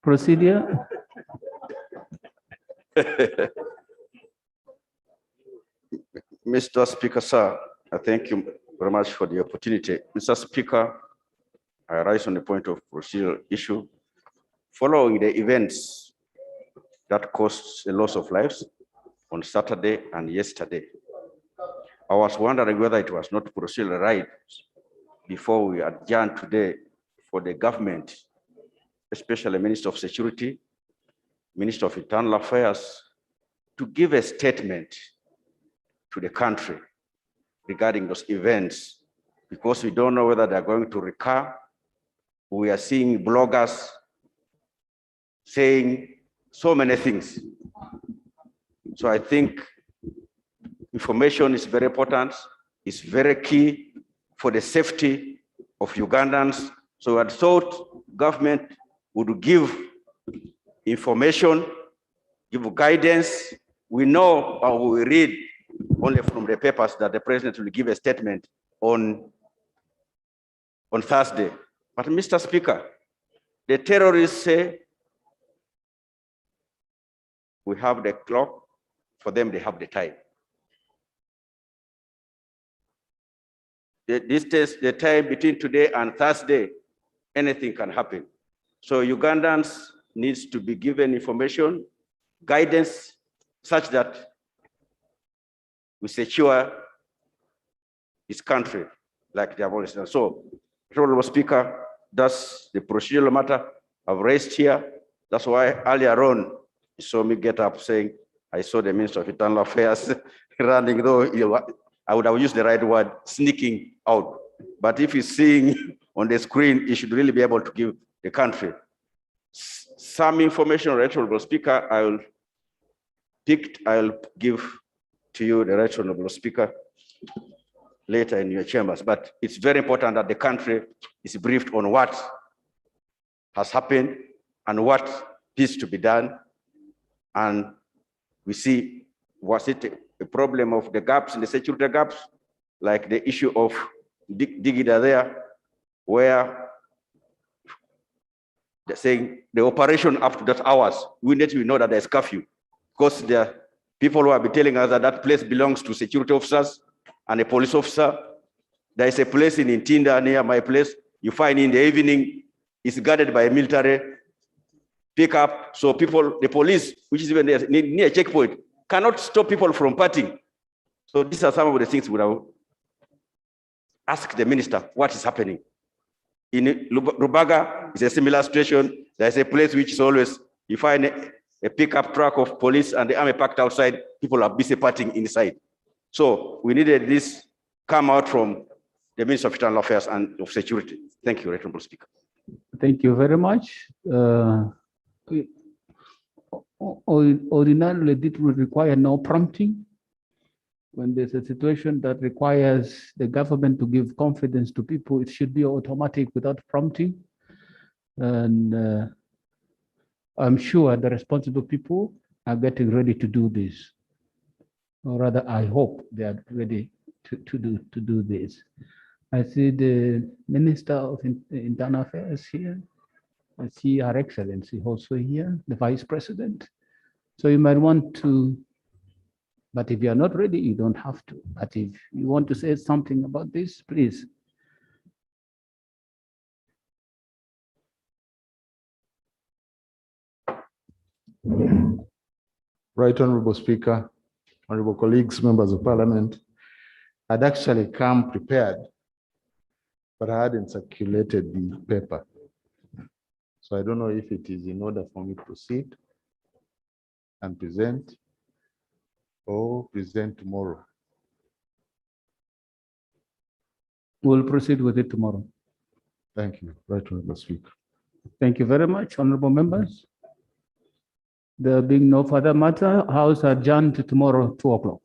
Procedure. Mr. Speaker, sir, I thank you very much for the opportunity. Mr. Speaker, I rise on the point of procedural issue. Following the events that caused a loss of lives on Saturday and yesterday, I was wondering whether it was not procedural right before we adjourn today for the government, especially Minister of Security, Minister of Internal Affairs, to give a statement to the country regarding those events, because we don't know whether they're going to recur. We are seeing bloggers saying so many things. So I think information is very important, it's very key for the safety of Ugandans. So I thought government would give information give guidance. We know or we read only from the papers that the president will give a statement on Thursday. But Mr. Speaker, the terrorists say we have the clock, for them they have the time. The distance, the time between today and Thursday, anything can happen. So Ugandans needs to be given information, guidance, such that we secure this country like they have always done. So, Honorable Speaker, that's the procedural matter I've raised here. That's why earlier on, you saw me get up saying, I saw the Minister of Internal Affairs running, though I would have used the right word, sneaking out. But if he's seeing on the screen, he should really be able to give the country some information. Right, Honorable Speaker, I'll give to you, the Right Honorable Speaker, later in your chambers. But it's very important that the country is briefed on what has happened and what is to be done. And we see, was it a problem of the gaps in the security gaps, like the issue of Digida there, where they're saying the operation up to that hours, we need to know that there's curfew, because there are people who have been telling us that that place belongs to security officers and a police officer. There is a place in Ntinda near my place. You find in the evening, it's guarded by a military pickup. So people, the police, which is even there, near a checkpoint, cannot stop people from partying. So these are some of the things we will ask the minister what is happening. In Rubaga, it's a similar situation. There's a place which is always, you find a pickup truck of police and the army packed outside, people are busy partying inside. So we needed this come out from the Minister of Internal Affairs and of Security. Thank you, Honorable Speaker. Thank you very much. Ordinarily, it will require no prompting. When there's a situation that requires the government to give confidence to people, it should be automatic without prompting. And I'm sure the responsible people are getting ready to do this. Or rather, I hope they are ready to do this. I see the Minister of Internal Affairs here. I see Her Excellency also here, the Vice President. So you might want to, but if you are not ready, you don't have to. But if you want to say something about this, please. Right Honorable Speaker, honorable colleagues, members of Parliament, I'd actually come prepared, but I hadn't circulated the paper. So I don't know if it is in order for me to proceed and present or present tomorrow. We'll proceed with it tomorrow. Thank you, Right Honorable Speaker. Thank you very much, honorable members. There being no further matter, House adjourned to tomorrow, 2 o'clock.